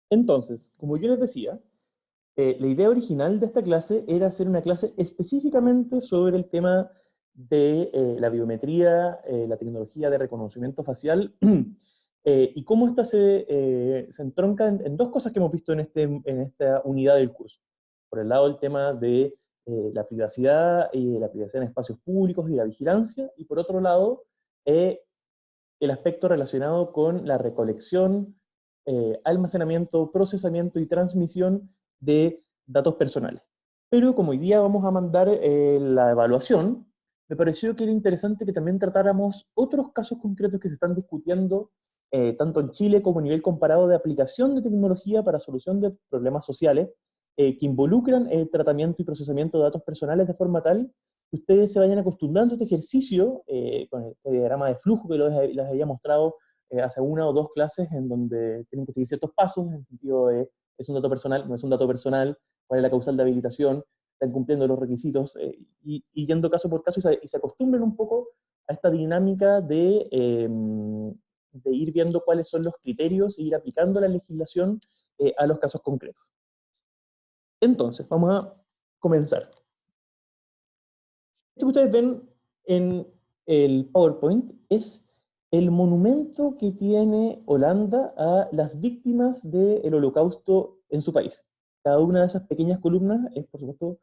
Entonces, como yo les decía, la idea original de esta clase era hacer una clase específicamente sobre el tema de la biometría, la tecnología de reconocimiento facial, y cómo esta se entronca en dos cosas que hemos visto en esta unidad del curso. Por el lado, el tema de la privacidad en espacios públicos y la vigilancia, y por otro lado, el aspecto relacionado con la recolección, almacenamiento, procesamiento y transmisión de datos personales. Pero como hoy día vamos a mandar la evaluación, me pareció que era interesante que también tratáramos otros casos concretos que se están discutiendo tanto en Chile como a nivel comparado de aplicación de tecnología para solución de problemas sociales que involucran el tratamiento y procesamiento de datos personales de forma tal que ustedes se vayan acostumbrando a este ejercicio con el diagrama de flujo que les había mostrado hace una o dos clases en donde tienen que seguir ciertos pasos en el sentido de es un dato personal, no es un dato personal, cuál es la causal de habilitación, están cumpliendo los requisitos y yendo caso por caso y se acostumbren un poco a esta dinámica de ir viendo cuáles son los criterios e ir aplicando la legislación a los casos concretos. Entonces, vamos a comenzar. Esto que ustedes ven en el PowerPoint es el monumento que tiene Holanda a las víctimas del Holocausto en su país. Cada una de esas pequeñas columnas es, por supuesto,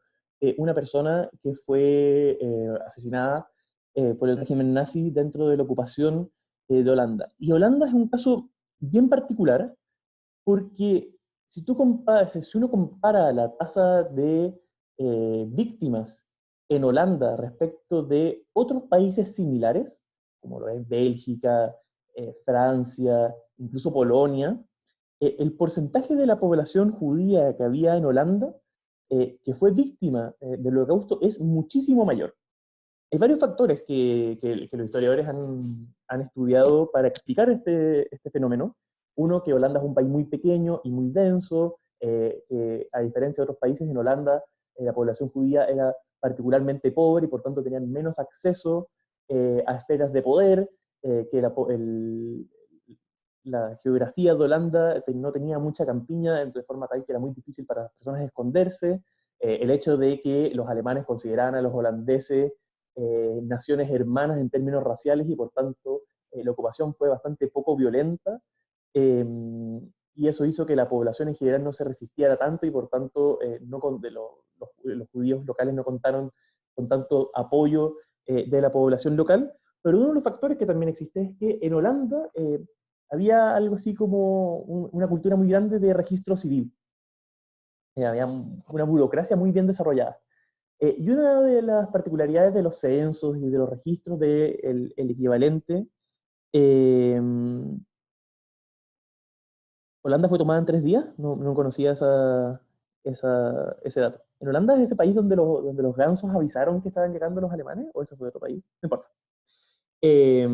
una persona que fue asesinada por el régimen nazi dentro de la ocupación de Holanda. Y Holanda es un caso bien particular porque si uno compara la tasa de víctimas en Holanda respecto de otros países similares, como lo es Bélgica, Francia, incluso Polonia, el porcentaje de la población judía que había en Holanda que fue víctima del holocausto es muchísimo mayor. Hay varios factores que los historiadores han estudiado para explicar este fenómeno. Uno, que Holanda es un país muy pequeño y muy denso, que a diferencia de otros países, en Holanda la población judía era particularmente pobre y por tanto tenían menos acceso a esferas de poder, que la geografía de Holanda no tenía mucha campiña, de forma tal que era muy difícil para las personas esconderse. El hecho de que los alemanes consideraran a los holandeses naciones hermanas en términos raciales y por tanto la ocupación fue bastante poco violenta eh, y eso hizo que la población en general no se resistiera tanto y por tanto los judíos locales no contaron con tanto apoyo de la población local. Pero uno de los factores que también existe es que en Holanda había algo así como una cultura muy grande de registro civil. Había una burocracia muy bien desarrollada. Y una de las particularidades de los censos y de los registros del el equivalente, eh, Holanda fue tomada en 3 días, no conocía ese dato. ¿En Holanda es ese país donde los gansos avisaron que estaban llegando los alemanes? ¿O eso fue otro país? No importa. Eh,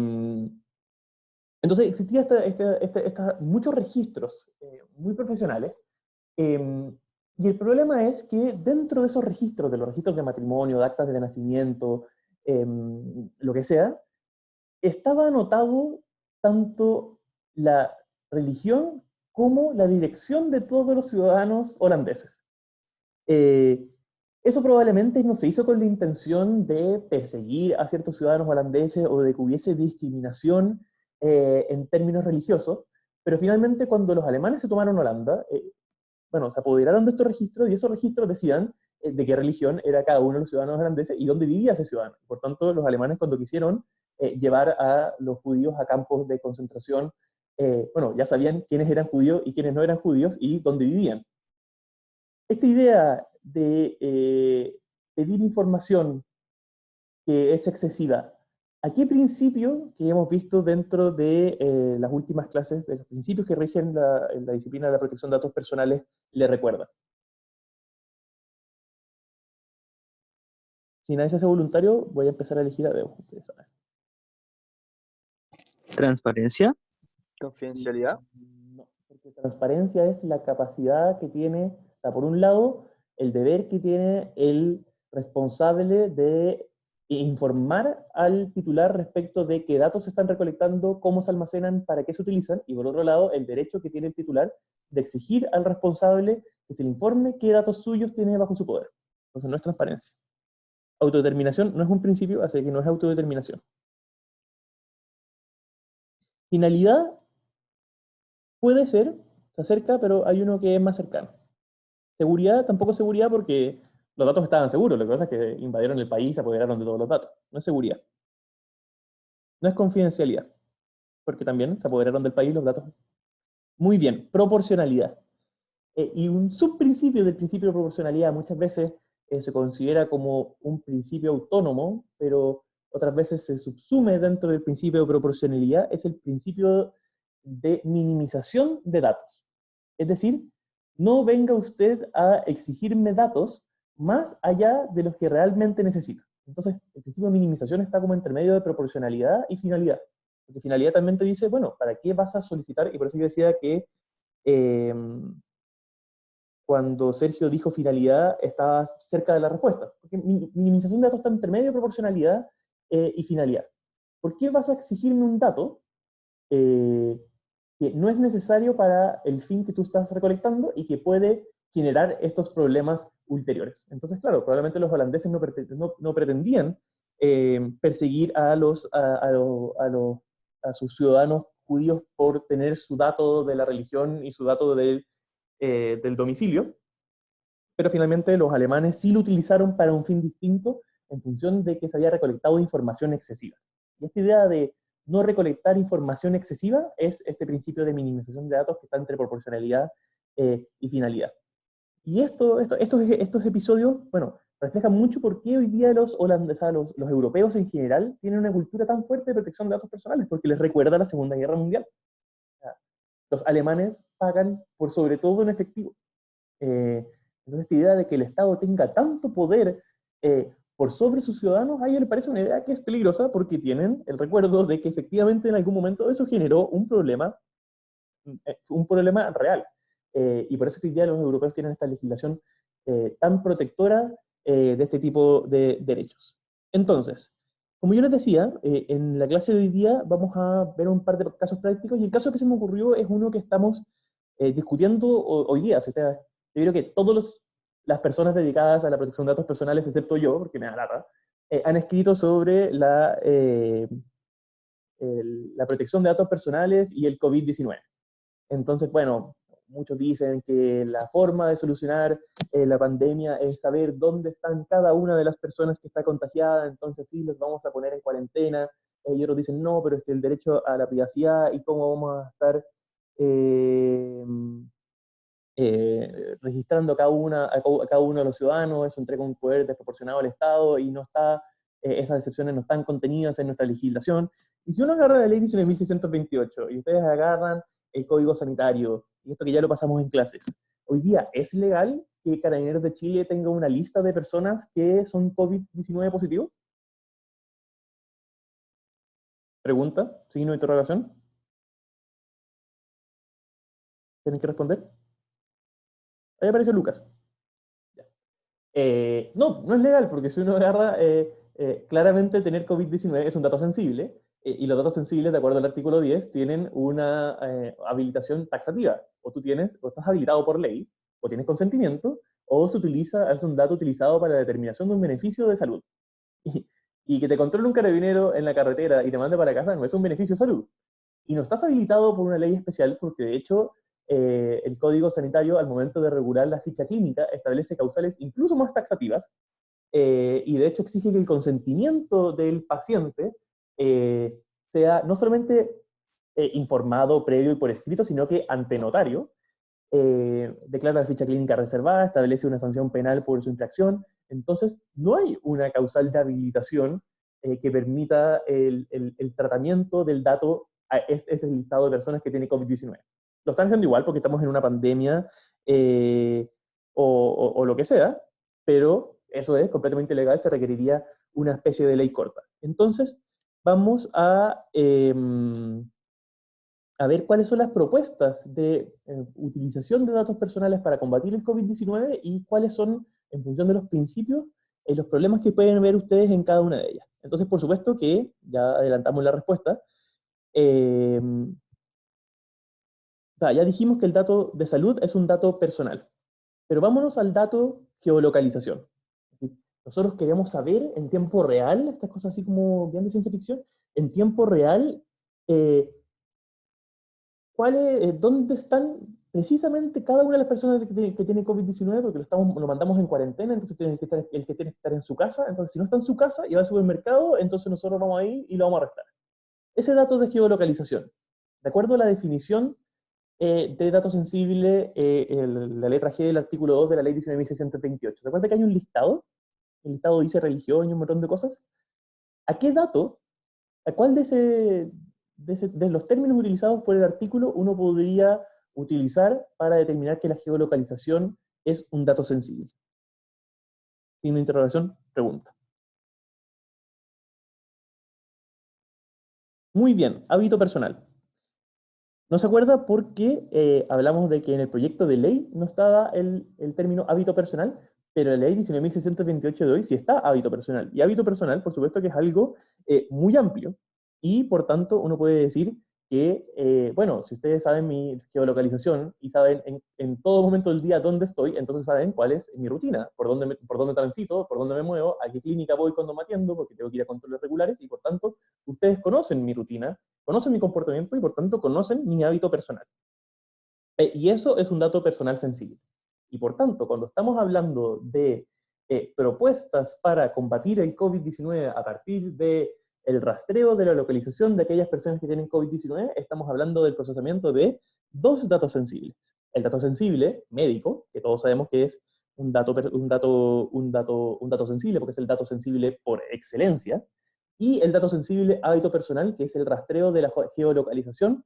entonces existía muchos registros muy profesionales. Y el problema es que dentro de esos registros, de los registros de matrimonio, de actas de nacimiento, lo que sea, estaba anotado tanto la religión como la dirección de todos los ciudadanos holandeses. Eh, Eso probablemente no se hizo con la intención de perseguir a ciertos ciudadanos holandeses o de que hubiese discriminación en términos religiosos, pero finalmente cuando los alemanes se tomaron Holanda, bueno, se apoderaron de estos registros y esos registros decían de qué religión era cada uno de los ciudadanos holandeses y dónde vivía ese ciudadano. Por tanto, los alemanes cuando quisieron llevar a los judíos a campos de concentración, bueno, ya sabían quiénes eran judíos y quiénes no eran judíos y dónde vivían. Esta idea de pedir información que es excesiva, ¿a qué principio que hemos visto dentro de las últimas clases, de los principios que rigen la disciplina de la protección de datos personales, le recuerda? Si nadie se hace voluntario, voy a empezar a elegir a dedo. Ustedes saben. Transparencia. Confidencialidad. No, porque transparencia es la capacidad que tiene, o sea, por un lado, el deber que tiene el responsable de informar al titular respecto de qué datos se están recolectando, cómo se almacenan, para qué se utilizan, y por otro lado, el derecho que tiene el titular de exigir al responsable que se le informe qué datos suyos tiene bajo su poder. Entonces no es transparencia. Autodeterminación no es un principio, así que no es autodeterminación. Finalidad puede ser, se acerca, pero hay uno que es más cercano. Seguridad, tampoco es seguridad porque los datos estaban seguros, lo que pasa es que invadieron el país y se apoderaron de todos los datos. No es seguridad. No es confidencialidad, porque también se apoderaron del país los datos. Muy bien, proporcionalidad. Y un subprincipio del principio de proporcionalidad muchas veces se considera como un principio autónomo, pero otras veces se subsume dentro del principio de proporcionalidad, es el principio de minimización de datos. Es decir, no venga usted a exigirme datos más allá de los que realmente necesita. Entonces, el principio de minimización está como entre medio de proporcionalidad y finalidad. Porque finalidad también te dice, bueno, ¿para qué vas a solicitar? Y por eso yo decía que eh, cuando Sergio dijo finalidad, estaba cerca de la respuesta. Porque minimización de datos está entre medio de proporcionalidad y finalidad. ¿Por qué vas a exigirme un dato que no es necesario para el fin que tú estás recolectando y que puede generar estos problemas ulteriores? Entonces, claro, probablemente los holandeses no pretendían perseguir a sus ciudadanos judíos por tener su dato de la religión y su dato del domicilio, pero finalmente los alemanes sí lo utilizaron para un fin distinto en función de que se había recolectado información excesiva. Y esta idea de no recolectar información excesiva es este principio de minimización de datos que está entre proporcionalidad y finalidad. Y estos episodios, bueno, reflejan mucho por qué hoy día los holandeses, los europeos en general, tienen una cultura tan fuerte de protección de datos personales, porque les recuerda la Segunda Guerra Mundial. O sea, los alemanes pagan por sobre todo en efectivo. Entonces, esta idea de que el Estado tenga tanto poder por sobre sus ciudadanos, a ellos les parece una idea que es peligrosa porque tienen el recuerdo de que efectivamente en algún momento eso generó un problema real. Y por eso que hoy día los europeos tienen esta legislación tan protectora de este tipo de derechos. Entonces, como yo les decía, en la clase de hoy día vamos a ver un par de casos prácticos, y el caso que se me ocurrió es uno que estamos discutiendo hoy día. O sea, yo creo que todas las personas dedicadas a la protección de datos personales, excepto yo, porque me da lata, han escrito sobre la protección de datos personales y el COVID-19. Entonces, bueno, muchos dicen que la forma de solucionar la pandemia es saber dónde están cada una de las personas que está contagiada, entonces sí, los vamos a poner en cuarentena. Y otros dicen, no, pero es que el derecho a la privacidad y cómo vamos a estar eh, registrando a cada uno de los ciudadanos, eso entrega un poder desproporcionado al Estado y no está, esas excepciones no están contenidas en nuestra legislación. Y si uno agarra la ley 19.628 y ustedes agarran el Código Sanitario, y esto que ya lo pasamos en clases, hoy día es legal que Carabineros de Chile tenga una lista de personas que son COVID-19 positivos. Pregunta, signo de interrogación. ¿Tienen que responder? Ahí apareció Lucas. No, no es legal, porque si uno agarra, claramente tener COVID-19 es un dato sensible, y los datos sensibles, de acuerdo al artículo 10, tienen una habilitación taxativa. O tú tienes, o estás habilitado por ley, o tienes consentimiento, o es un dato utilizado para la determinación de un beneficio de salud. Y, y que te controle un carabinero en la carretera y te mande para casa no es un beneficio de salud. Y no estás habilitado por una ley especial porque, de hecho, el Código Sanitario, al momento de regular la ficha clínica, establece causales incluso más taxativas, y de hecho exige que el consentimiento del paciente sea no solamente informado previo y por escrito, sino que ante notario, declara la ficha clínica reservada, establece una sanción penal por su infracción. Entonces, no hay una causal de habilitación que permita el tratamiento del dato a este listado de personas que tiene COVID-19. Lo están haciendo igual porque estamos en una pandemia o lo que sea, pero eso es completamente ilegal, se requeriría una especie de ley corta. Entonces, vamos a ver cuáles son las propuestas de utilización de datos personales para combatir el COVID-19 y cuáles son, en función de los principios, los problemas que pueden ver ustedes en cada una de ellas. Entonces, por supuesto que, ya adelantamos la respuesta, eh, ya dijimos que el dato de salud es un dato personal, pero vámonos al dato geolocalización. Nosotros queremos saber en tiempo real, estas cosas así como bien de ciencia ficción, en tiempo real, eh, dónde están precisamente cada una de las personas que tiene COVID-19, porque lo mandamos en cuarentena, entonces tiene que estar, el que tiene que estar en su casa, entonces si no está en su casa y va al supermercado, entonces nosotros vamos ahí y lo vamos a arrestar. Ese dato de geolocalización, de acuerdo a la definición de dato sensible, la letra G del artículo 2 de la ley 19.628. ¿Se acuerda que hay un listado? El listado dice religión y un montón de cosas. ¿A qué dato, a cuál de los términos utilizados por el artículo uno podría utilizar para determinar que la geolocalización es un dato sensible? Sin una interrogación, pregunta. Muy bien, hábito personal. ¿No se acuerda porque hablamos de que en el proyecto de ley no estaba el término hábito personal? Pero en la ley 19.628 de hoy sí está hábito personal. Y hábito personal, por supuesto que es algo muy amplio. Y por tanto, uno puede decir que, bueno, si ustedes saben mi geolocalización y saben en todo momento del día dónde estoy, entonces saben cuál es mi rutina, por dónde transito, por dónde me muevo, a qué clínica voy cuando me atiendo, porque tengo que ir a controles regulares, y por tanto, ustedes conocen mi rutina, conocen mi comportamiento y por tanto conocen mi hábito personal. Y eso es un dato personal sensible. Y por tanto, cuando estamos hablando de propuestas para combatir el COVID-19 a partir de el rastreo de la localización de aquellas personas que tienen COVID-19, estamos hablando del procesamiento de dos datos sensibles. El dato sensible médico, que todos sabemos que es un dato sensible, porque es el dato sensible por excelencia, y el dato sensible hábito personal, que es el rastreo de la geolocalización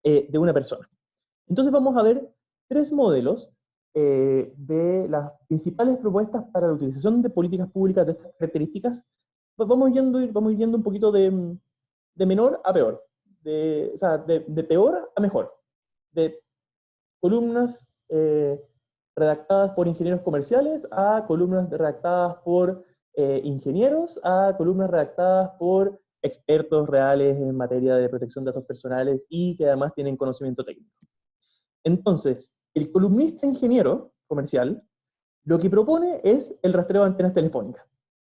de una persona. Entonces vamos a ver tres modelos de las principales propuestas para la utilización de políticas públicas de estas características. Pues vamos yendo un poquito de menor a peor, o sea, de peor a mejor, de columnas redactadas por ingenieros comerciales a columnas redactadas por ingenieros a columnas redactadas por expertos reales en materia de protección de datos personales y que además tienen conocimiento técnico. Entonces, el columnista ingeniero comercial lo que propone es el rastreo de antenas telefónicas.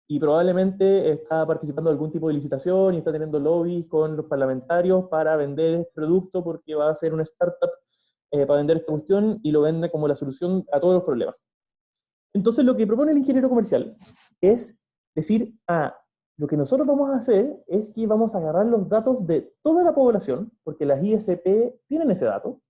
Y probablemente está participando en algún tipo de licitación y está teniendo lobbies con los parlamentarios para vender este producto porque va a ser una startup para vender esta cuestión y lo vende como la solución a todos los problemas. Entonces lo que propone el ingeniero comercial es decir, lo que nosotros vamos a hacer es que vamos a agarrar los datos de toda la población, porque las ISP tienen ese dato,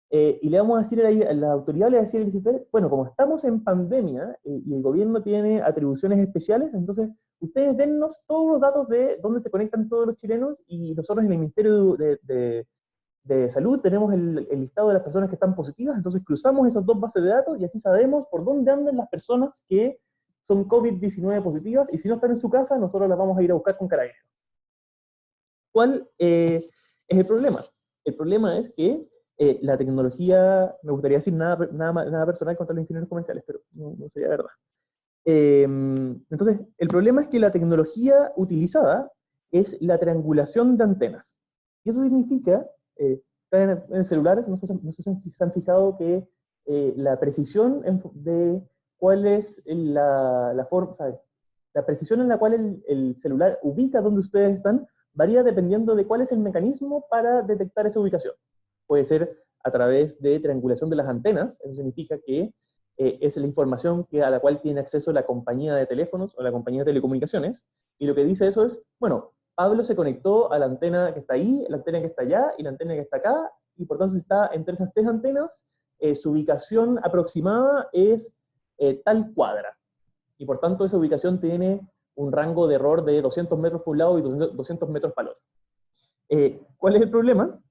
y le vamos a decir a la autoridad, le va a decir al ICP, bueno, como estamos en pandemia y el gobierno tiene atribuciones especiales, entonces ustedes dennos todos los datos de dónde se conectan todos los chilenos y nosotros en el Ministerio de Salud tenemos el listado de las personas que están positivas, entonces cruzamos esas dos bases de datos y así sabemos por dónde andan las personas que son COVID-19 positivas y si no están en su casa, nosotros las vamos a ir a buscar con carabineros. ¿Cuál es el problema? El problema es que la tecnología, me gustaría decir nada personal contra los ingenieros comerciales, pero no sería verdad. Entonces, el problema es que la tecnología utilizada es la triangulación de antenas. Y eso significa, en celulares, no sé si se han fijado que la precisión de cuál es la forma, ¿sabes? La precisión en la cual el celular ubica donde ustedes están varía dependiendo de cuál es el mecanismo para detectar esa ubicación. Puede ser a través de triangulación de las antenas, eso significa que es la información a la cual tiene acceso la compañía de teléfonos o la compañía de telecomunicaciones, y lo que dice eso es, bueno, Pablo se conectó a la antena que está ahí, la antena que está allá y la antena que está acá, y por tanto si está entre esas tres antenas, su ubicación aproximada es tal cuadra, y por tanto esa ubicación tiene un rango de error de 200 metros por un lado y 200 metros para el otro. ¿Cuál es el problema?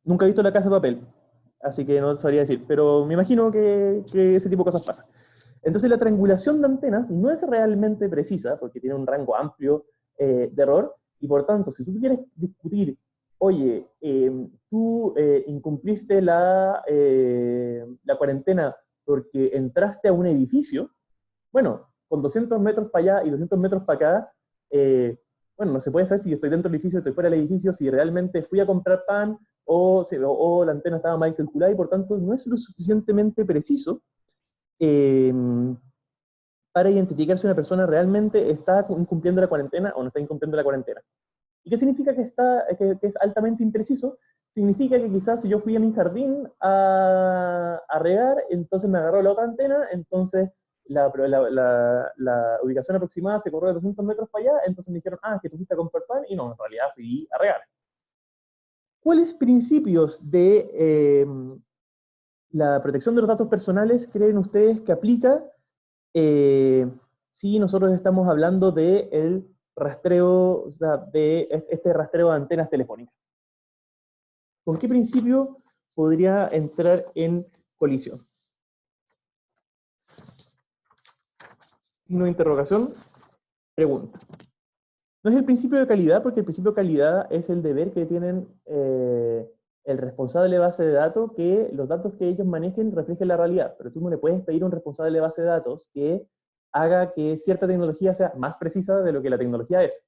Nunca he visto La Casa de Papel, así que no sabría decir, pero me imagino que ese tipo de cosas pasan. Entonces la triangulación de antenas no es realmente precisa, porque tiene un rango amplio de error, y por tanto, si tú quieres discutir, oye, tú incumpliste la cuarentena porque entraste a un edificio, bueno, con 200 metros para allá y 200 metros para acá, bueno, no se puede saber si yo estoy dentro del edificio, estoy fuera del edificio, si realmente fui a comprar pan o la antena estaba mal calculada y por tanto no es lo suficientemente preciso eh, para identificar si una persona realmente está incumpliendo la cuarentena o no está incumpliendo la cuarentena. ¿Y qué significa que es altamente impreciso? Significa que quizás si yo fui a mi jardín a regar, entonces me agarró la otra antena, entonces la ubicación aproximada se corrió de 200 metros para allá, entonces me dijeron, que tú fuiste a comprar pan, y no, en realidad fui a regar. ¿Cuáles principios de la protección de los datos personales creen ustedes que aplica si nosotros estamos hablando de el rastreo, o sea, de este rastreo de antenas telefónicas? ¿Con qué principio podría entrar en colisión? Signo de interrogación, pregunta. No es el principio de calidad, porque el principio de calidad es el deber que tienen el responsable de base de datos, que los datos que ellos manejen reflejen la realidad, pero tú no le puedes pedir a un responsable de base de datos que haga que cierta tecnología sea más precisa de lo que la tecnología es.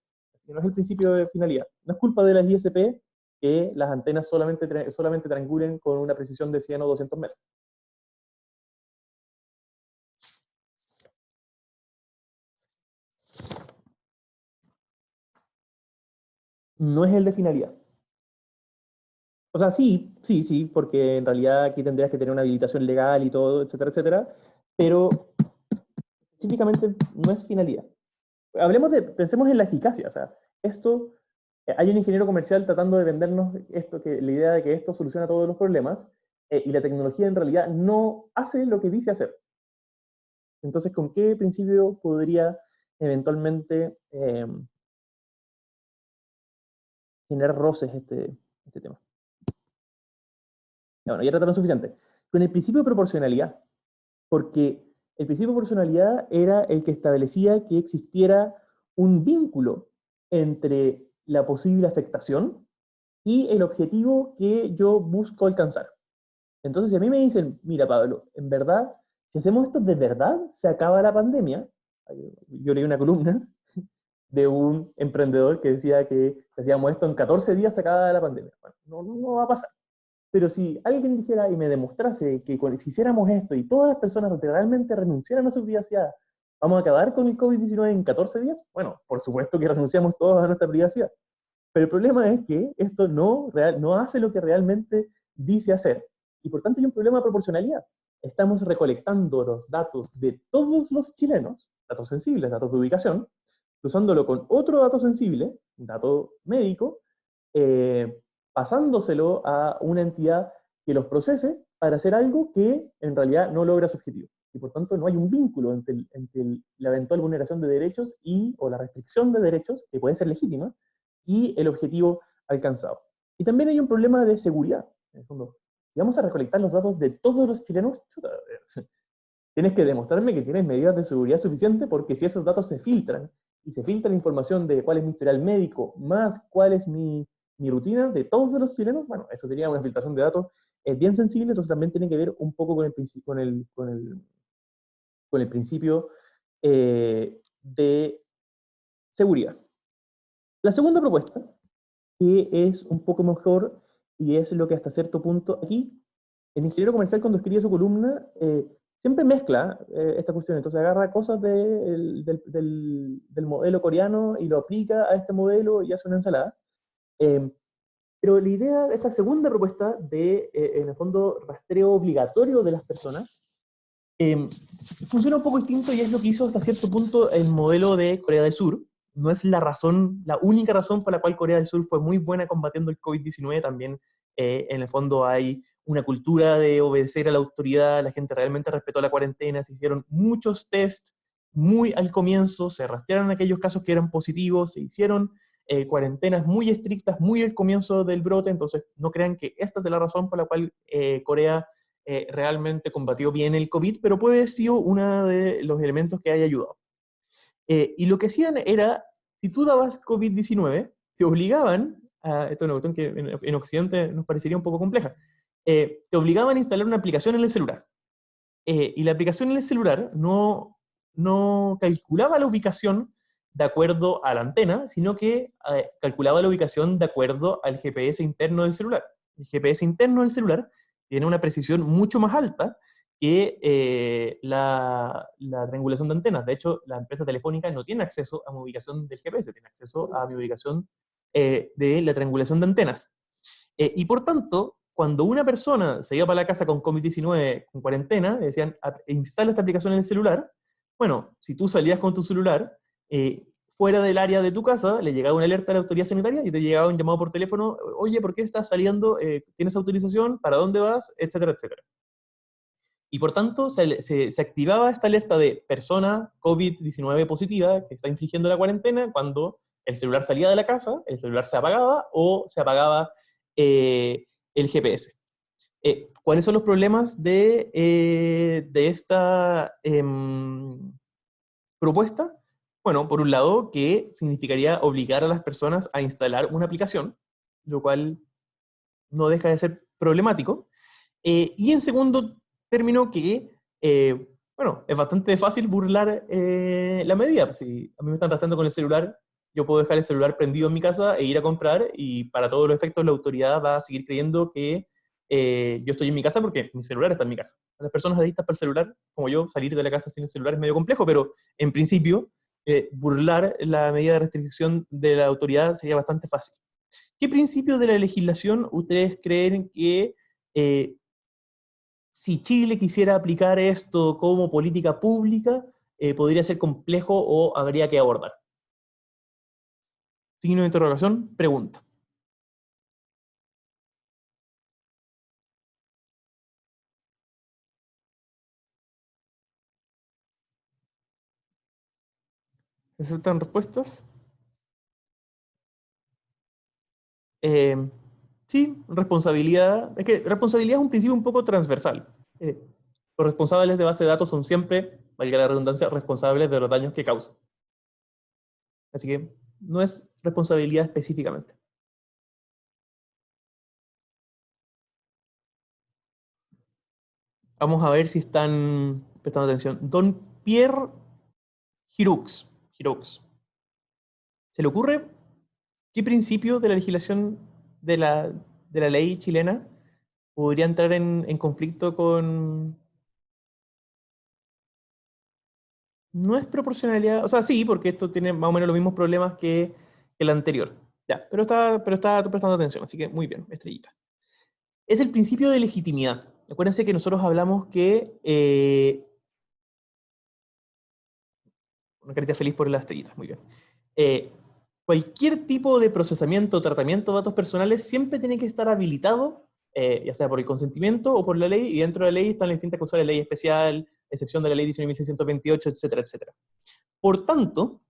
No es el principio de finalidad. No es culpa de las ISP que las antenas solamente triangulen con una precisión de 100 o 200 metros. No es el de finalidad. O sea, sí, porque en realidad aquí tendrías que tener una habilitación legal y todo, etcétera, pero específicamente no es finalidad. Pensemos en la eficacia, o sea, hay un ingeniero comercial tratando de vendernos la idea de que esto soluciona todos los problemas, y la tecnología en realidad no hace lo que dice hacer. Entonces, ¿con qué principio podría eventualmente generar roces este tema? Bueno, ya trataron suficiente. Con el principio de proporcionalidad, porque el principio de proporcionalidad era el que establecía que existiera un vínculo entre la posible afectación y el objetivo que yo busco alcanzar. Entonces, si a mí me dicen, mira, Pablo, en verdad, si hacemos esto de verdad, se acaba la pandemia. Yo leí una columna de un emprendedor que decía que si hacíamos esto en 14 días, se acaba la pandemia. Bueno, no va a pasar. Pero si alguien dijera y me demostrase que si hiciéramos esto y todas las personas realmente renunciaran a su privacidad, ¿vamos a acabar con el COVID-19 en 14 días? Bueno, por supuesto que renunciamos todos a nuestra privacidad. Pero el problema es que esto no hace lo que realmente dice hacer. Y por tanto hay un problema de proporcionalidad. Estamos recolectando los datos de todos los chilenos, datos sensibles, datos de ubicación, cruzándolo con otro dato sensible, dato médico, eh, pasándoselo a una entidad que los procese para hacer algo que en realidad no logra su objetivo. Y por tanto no hay un vínculo entre la eventual vulneración de derechos o la restricción de derechos, que puede ser legítima, y el objetivo alcanzado. Y también hay un problema de seguridad. En el fondo, si vamos a recolectar los datos de todos los chilenos, tienes que demostrarme que tienes medidas de seguridad suficientes, porque si esos datos se filtran, y se filtra la información de cuál es mi historial médico, más cuál es mi rutina de todos los chilenos, bueno, eso sería una filtración de datos bien sensible, entonces también tiene que ver un poco con el principio de seguridad. La segunda propuesta, que es un poco mejor, y es lo que hasta cierto punto aquí, el ingeniero comercial cuando escribe su columna, siempre mezcla esta cuestión, entonces agarra cosas del modelo coreano y lo aplica a este modelo y hace una ensalada. Pero la idea de esta segunda propuesta en el fondo, rastreo obligatorio de las personas, funciona un poco distinto y es lo que hizo hasta cierto punto el modelo de Corea del Sur. No es la única razón por la cual Corea del Sur fue muy buena combatiendo el COVID-19. También en el fondo hay una cultura de obedecer a la autoridad, la gente realmente respetó la cuarentena, se hicieron muchos tests muy al comienzo, se rastrearon aquellos casos que eran positivos, se hicieron cuarentenas muy estrictas muy al comienzo del brote, entonces no crean que esta es la razón por la cual Corea realmente combatió bien el COVID, pero puede haber sido uno de los elementos que haya ayudado. Y lo que hacían era, si tú dabas COVID-19, te obligaban, esto es una cuestión que en Occidente nos parecería un poco compleja, te obligaban a instalar una aplicación en el celular. y la aplicación en el celular no calculaba la ubicación de acuerdo a la antena, sino que calculaba la ubicación de acuerdo al GPS interno del celular. El GPS interno del celular tiene una precisión mucho más alta que la triangulación de antenas. De hecho, la empresa telefónica no tiene acceso a mi ubicación del GPS, tiene acceso a mi ubicación de la triangulación de antenas. Y por tanto, cuando una persona se iba para la casa con COVID-19, con cuarentena, le decían, instala esta aplicación en el celular. Bueno, si tú salías con tu celular, fuera del área de tu casa, le llegaba una alerta a la autoridad sanitaria y te llegaba un llamado por teléfono, oye, ¿por qué estás saliendo? ¿Tienes autorización? ¿Para dónde vas? Etcétera, etcétera. Y por tanto, se activaba esta alerta de persona COVID-19 positiva que está infringiendo la cuarentena cuando el celular salía de la casa, el celular se apagaba o se apagaba el GPS. ¿Cuáles son los problemas de esta propuesta? Bueno, por un lado, que significaría obligar a las personas a instalar una aplicación, lo cual no deja de ser problemático. Y en segundo término, que, bueno, es bastante fácil burlar la medida. Pues si a mí me están rastreando con el celular, yo puedo dejar el celular prendido en mi casa e ir a comprar, y para todos los efectos la autoridad va a seguir creyendo que yo estoy en mi casa porque mi celular está en mi casa. A las personas adictas para el celular, como yo, salir de la casa sin el celular es medio complejo, pero en principio, burlar la medida de restricción de la autoridad sería bastante fácil. ¿Qué principios de la legislación ustedes creen que eh, si Chile quisiera aplicar esto como política pública, podría ser complejo o habría que abordar? Signo de interrogación, pregunta. ¿Aceptan respuestas? Eh, sí, responsabilidad. Es que responsabilidad es un principio un poco transversal. Eh, los responsables de base de datos son siempre, valga la redundancia, responsables de los daños que causan. Así que no es responsabilidad específicamente. Vamos a ver si están prestando atención. Don Pierre Giroux. ¿Se le ocurre qué principio de la legislación de la ley chilena podría entrar en conflicto con... No es proporcionalidad, o sea, sí, porque esto tiene más o menos los mismos problemas que el anterior. Ya, pero está prestando atención, así que muy bien, estrellita. Es el principio de legitimidad. Acuérdense que nosotros hablamos que... una carita feliz por la estrellita, muy bien. Eh, Cualquier tipo de procesamiento o tratamiento de datos personales siempre tiene que estar habilitado, ya sea por el consentimiento o por la ley, y dentro de la ley están las distintas causales, ley especial, excepción de la ley 19.628, etcétera, etcétera. Por tanto,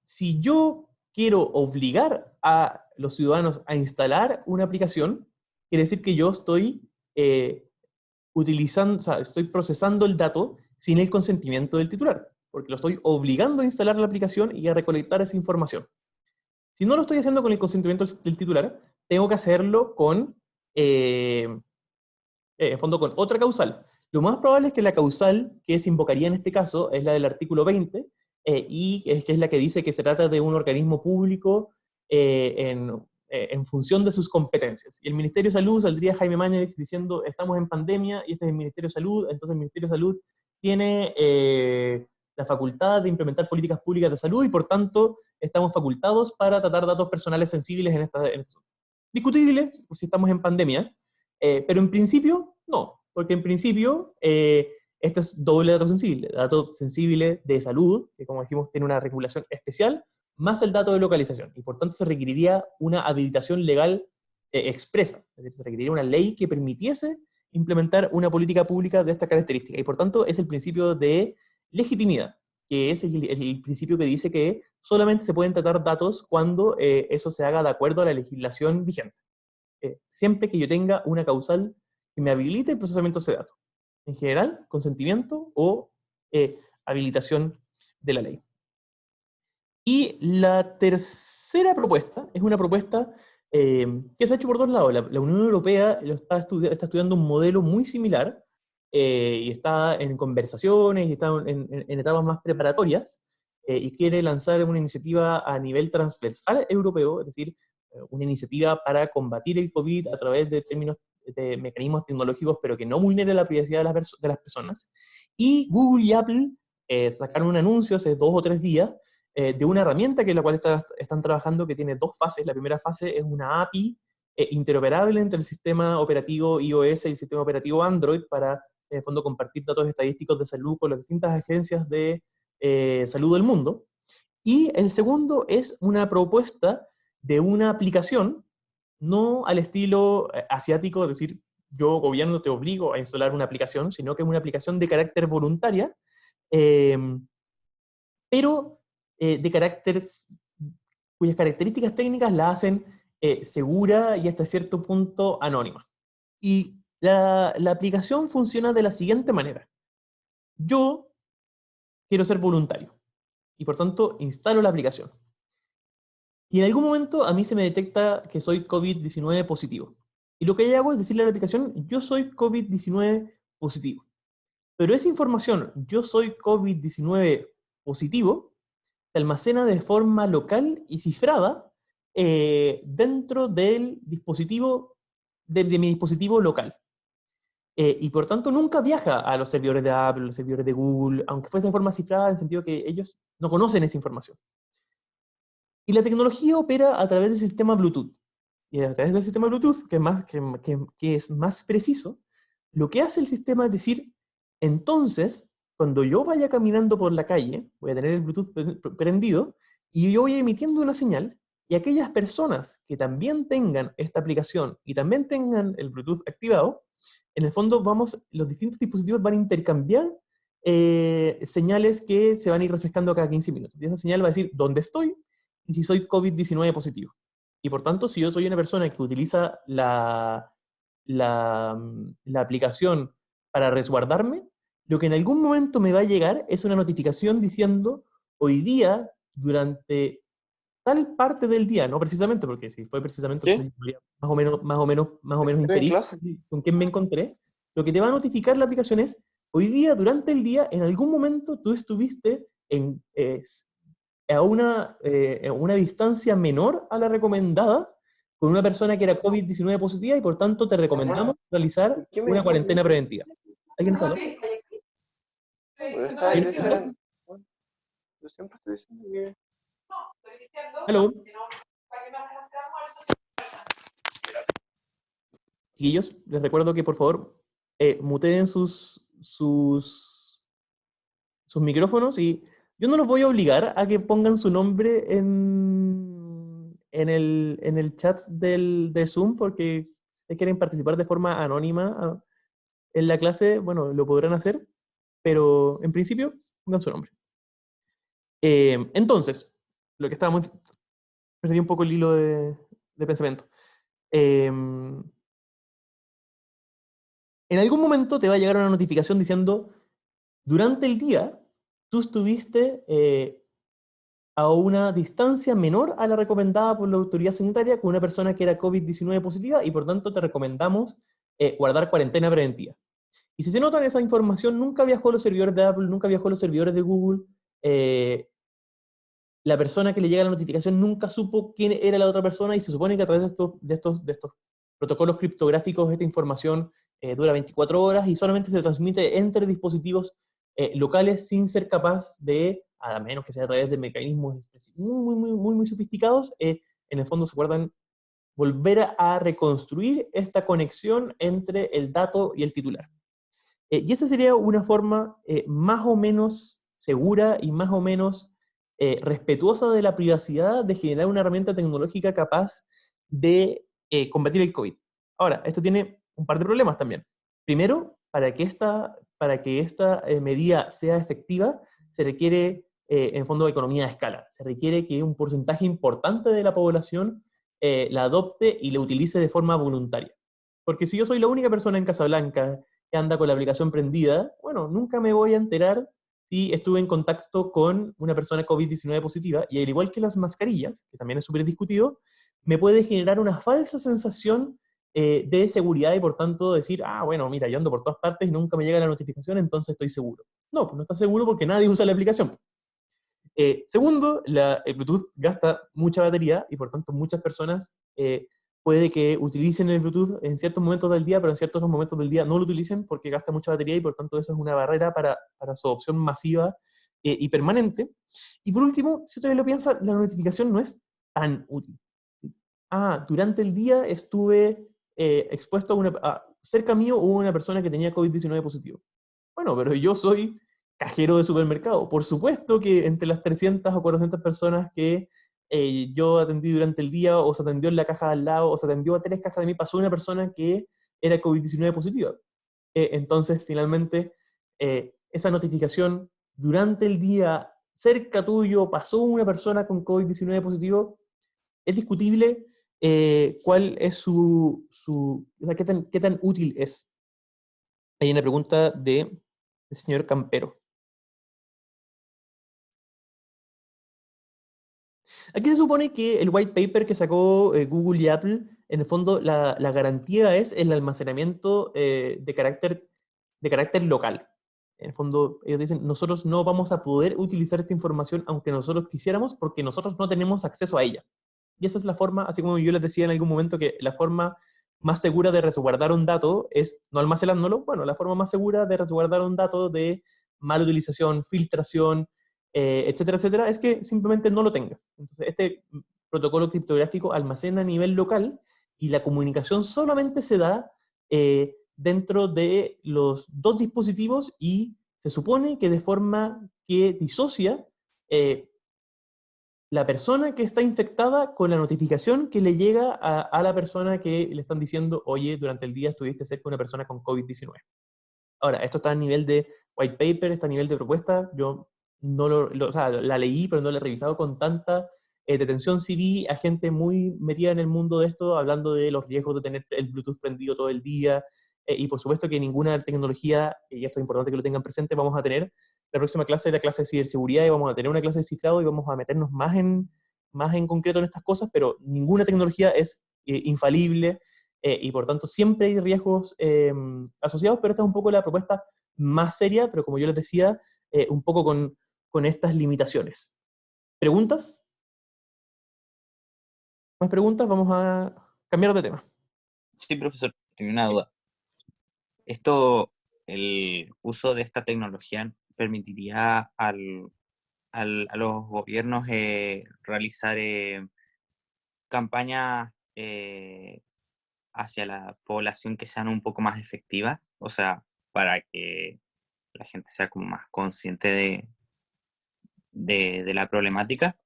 si yo quiero obligar a los ciudadanos a instalar una aplicación, quiere decir que yo estoy utilizando, o sea, estoy procesando el dato sin el consentimiento del titular, porque lo estoy obligando a instalar la aplicación y a recolectar esa información. Si no lo estoy haciendo con el consentimiento del titular, tengo que hacerlo con, en fondo, con otra causal. Lo más probable es que la causal que se invocaría en este caso es la del artículo 20, y que es la que dice que se trata de un organismo público en función de sus competencias. Y el Ministerio de Salud saldría Jaime Mañalich diciendo, estamos en pandemia y este es el Ministerio de Salud, entonces el Ministerio de Salud tiene la facultad de implementar políticas públicas de salud y por tanto estamos facultados para tratar datos personales sensibles en esta zona. Discutible si estamos en pandemia, pero en principio no, porque en principio este es doble dato sensible de salud, que como dijimos tiene una regulación especial, más el dato de localización, y por tanto se requeriría una habilitación legal expresa, es decir, se requeriría una ley que permitiese implementar una política pública de esta característica, y por tanto es el principio de legitimidad, que es el principio que dice que solamente se pueden tratar datos cuando eso se haga de acuerdo a la legislación vigente. Siempre que yo tenga una causal que me habilite el procesamiento de ese dato. En general, consentimiento o habilitación de la ley. Y la tercera propuesta es una propuesta que se ha hecho por dos lados. La Unión Europea está estudiando un modelo muy similar, y está en conversaciones y está en etapas más preparatorias, y quiere lanzar una iniciativa a nivel transversal europeo, es decir, una iniciativa para combatir el COVID a través de de mecanismos tecnológicos, pero que no vulnere la privacidad de las personas. Y Google y Apple sacaron un anuncio hace 2 o 3 días de una herramienta que la cual están trabajando, que tiene 2 fases. La primera fase es una API interoperable entre el sistema operativo iOS y el sistema operativo Android para, en el fondo, compartir datos estadísticos de salud con las distintas agencias de salud del mundo. Y el segundo es una propuesta de una aplicación, no al estilo asiático, es decir, yo gobierno te obligo a instalar una aplicación, sino que es una aplicación de carácter voluntaria, eh, pero de carácter, cuyas características técnicas la hacen segura y hasta cierto punto anónima. Y la aplicación funciona de la siguiente manera. Yo quiero ser voluntario y por tanto instalo la aplicación. Y en algún momento a mí se me detecta que soy COVID-19 positivo. Y lo que yo hago es decirle a la aplicación, yo soy COVID-19 positivo. Pero esa información, yo soy COVID-19 positivo, se almacena de forma local y cifrada dentro del dispositivo, de mi dispositivo local. Y por tanto nunca viaja a los servidores de Apple, los servidores de Google, aunque fuese de forma cifrada, en el sentido que ellos no conocen esa información. Y la tecnología opera a través del sistema Bluetooth. Y a través del sistema Bluetooth, que es más preciso, lo que hace el sistema es decir, entonces, cuando yo vaya caminando por la calle, voy a tener el Bluetooth prendido, y yo voy emitiendo una señal, y aquellas personas que también tengan esta aplicación y también tengan el Bluetooth activado, en el fondo los distintos dispositivos van a intercambiar señales que se van a ir refrescando cada 15 minutos. Y esa señal va a decir dónde estoy y si soy COVID-19 positivo. Y por tanto, si yo soy una persona que utiliza la aplicación para resguardarme, lo que en algún momento me va a llegar es una notificación diciendo, hoy día, durante tal parte del día, no precisamente, porque si fue precisamente, ¿Qué? entonces podría más o menos Estoy en inferir clase. con quién me encontré. Lo que te va a notificar la aplicación es, hoy día, durante el día, en algún momento tú estuviste a una distancia menor a la recomendada con una persona que era COVID-19 positiva y por tanto te recomendamos realizar ¿Por qué me una cuarentena preventiva. ¿Alguien está hablando? Pero estaba ¿Alguien está hablando? diciendo? Bueno, yo siempre estoy diciendo que. Hello. Chiquillos, les recuerdo que por favor muteen sus micrófonos y yo no los voy a obligar a que pongan su nombre en el chat de Zoom porque si quieren participar de forma anónima en la clase, bueno, lo podrán hacer, pero en principio pongan su nombre. Entonces, lo que estábamos, perdí un poco el hilo de pensamiento. En algún momento te va a llegar una notificación diciendo, durante el día, tú estuviste a una distancia menor a la recomendada por la autoridad sanitaria con una persona que era COVID-19 positiva y por tanto te recomendamos guardar cuarentena preventiva. Y si se notan, esa información nunca viajó a los servidores de Apple, nunca viajó a los servidores de Google. La persona que le llega la notificación nunca supo quién era la otra persona y se supone que a través de estos protocolos criptográficos esta información dura 24 horas y solamente se transmite entre dispositivos locales sin ser capaz de, a menos que sea a través de mecanismos muy sofisticados, en el fondo se guardan volver a reconstruir esta conexión entre el dato y el titular. Y esa sería una forma más o menos segura y más o menos respetuosa de la privacidad de generar una herramienta tecnológica capaz de combatir el COVID. Ahora, esto tiene un par de problemas también. Primero, para que esta medida sea efectiva, se requiere, en fondo, economía de escala. Se requiere que un porcentaje importante de la población la adopte y la utilice de forma voluntaria. Porque si yo soy la única persona en Casablanca que anda con la aplicación prendida, bueno, nunca me voy a enterar si estuve en contacto con una persona COVID-19 positiva, y al igual que las mascarillas, que también es súper discutido, me puede generar una falsa sensación de seguridad y por tanto decir, bueno, mira, yo ando por todas partes y nunca me llega la notificación, entonces estoy seguro. No, pues no estás seguro porque nadie usa la aplicación. Segundo, el Bluetooth gasta mucha batería y por tanto muchas personas puede que utilicen el Bluetooth en ciertos momentos del día, pero en ciertos momentos del día no lo utilicen porque gasta mucha batería y por tanto eso es una barrera para su adopción masiva y permanente. Y por último, si ustedes lo piensan, la notificación no es tan útil. Durante el día estuve expuesto cerca mío hubo una persona que tenía COVID-19 positivo. Bueno, pero yo soy cajero de supermercado. Por supuesto que entre las 300 o 400 personas que yo atendí durante el día, o se atendió en la caja de al lado, o se atendió a 3 cajas de mí, pasó una persona que era COVID-19 positiva. Entonces, finalmente, esa notificación durante el día, cerca tuyo, pasó una persona con COVID-19 positivo, es discutible cuál es o sea, qué tan útil es. Hay una pregunta del señor Campero. Aquí se supone que el white paper que sacó Google y Apple, en el fondo la garantía es el almacenamiento de carácter local. En el fondo, ellos dicen, nosotros no vamos a poder utilizar esta información aunque nosotros quisiéramos porque nosotros no tenemos acceso a ella. Y esa es la forma, así como yo les decía en algún momento, que la forma más segura de resguardar un dato es no almacenándolo. Bueno, la forma más segura de resguardar un dato de mala utilización, filtración, etcétera, etcétera, es que simplemente no lo tengas. Entonces, este protocolo criptográfico almacena a nivel local y la comunicación solamente se da dentro de los dos dispositivos y se supone que de forma que disocia la persona que está infectada con la notificación que le llega a la persona que le están diciendo, oye, durante el día estuviste cerca de una persona con COVID-19. Ahora, esto está a nivel de white paper, está a nivel de propuesta. Yo no o sea, la leí, pero no la he revisado con tanta detención. Sí vi a gente muy metida en el mundo de esto, hablando de los riesgos de tener el Bluetooth prendido todo el día. Y por supuesto que ninguna tecnología, y esto es importante que lo tengan presente, vamos a tener la próxima clase, la clase de ciberseguridad, y vamos a tener una clase de cifrado y vamos a meternos más en concreto en estas cosas, pero ninguna tecnología es infalible y por tanto siempre hay riesgos asociados, pero esta es un poco la propuesta más seria, pero como yo les decía, un poco con estas limitaciones. ¿Preguntas? ¿Más preguntas? Vamos a cambiar de tema. Sí, profesor, tengo una duda. Esto, el uso de esta tecnología permitiría a los gobiernos realizar campañas hacia la población que sean un poco más efectivas, o sea, para que la gente sea como más consciente de la problemática.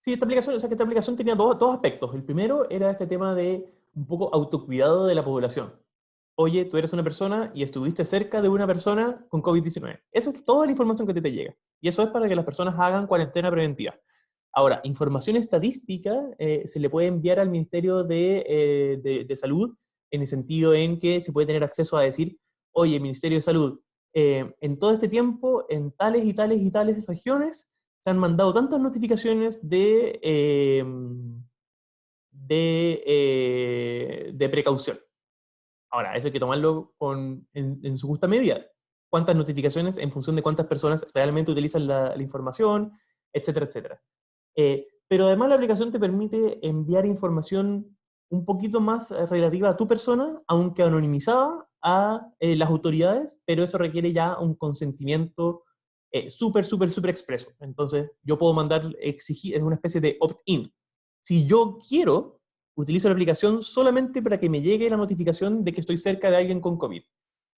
Sí, esta aplicación, o sea, que esta aplicación tenía dos aspectos. El primero era este tema de un poco autocuidado de la población. Oye, tú eres una persona y estuviste cerca de una persona con COVID-19. Esa es toda la información que te llega. Y eso es para que las personas hagan cuarentena preventiva. Ahora, información estadística se le puede enviar al Ministerio de Salud en el sentido en que se puede tener acceso a decir, oye, Ministerio de Salud, en todo este tiempo, en tales y tales y tales regiones, se han mandado tantas notificaciones de precaución. Ahora, eso hay que tomarlo en su justa medida. ¿Cuántas notificaciones en función de cuántas personas realmente utilizan la información, etcétera, etcétera? Pero además la aplicación te permite enviar información un poquito más relativa a tu persona, aunque anonimizada, a las autoridades, pero eso requiere ya un consentimiento súper, súper, súper expreso. Entonces, yo puedo mandar, exigir, es una especie de opt-in. Si yo quiero, utilizo la aplicación solamente para que me llegue la notificación de que estoy cerca de alguien con COVID.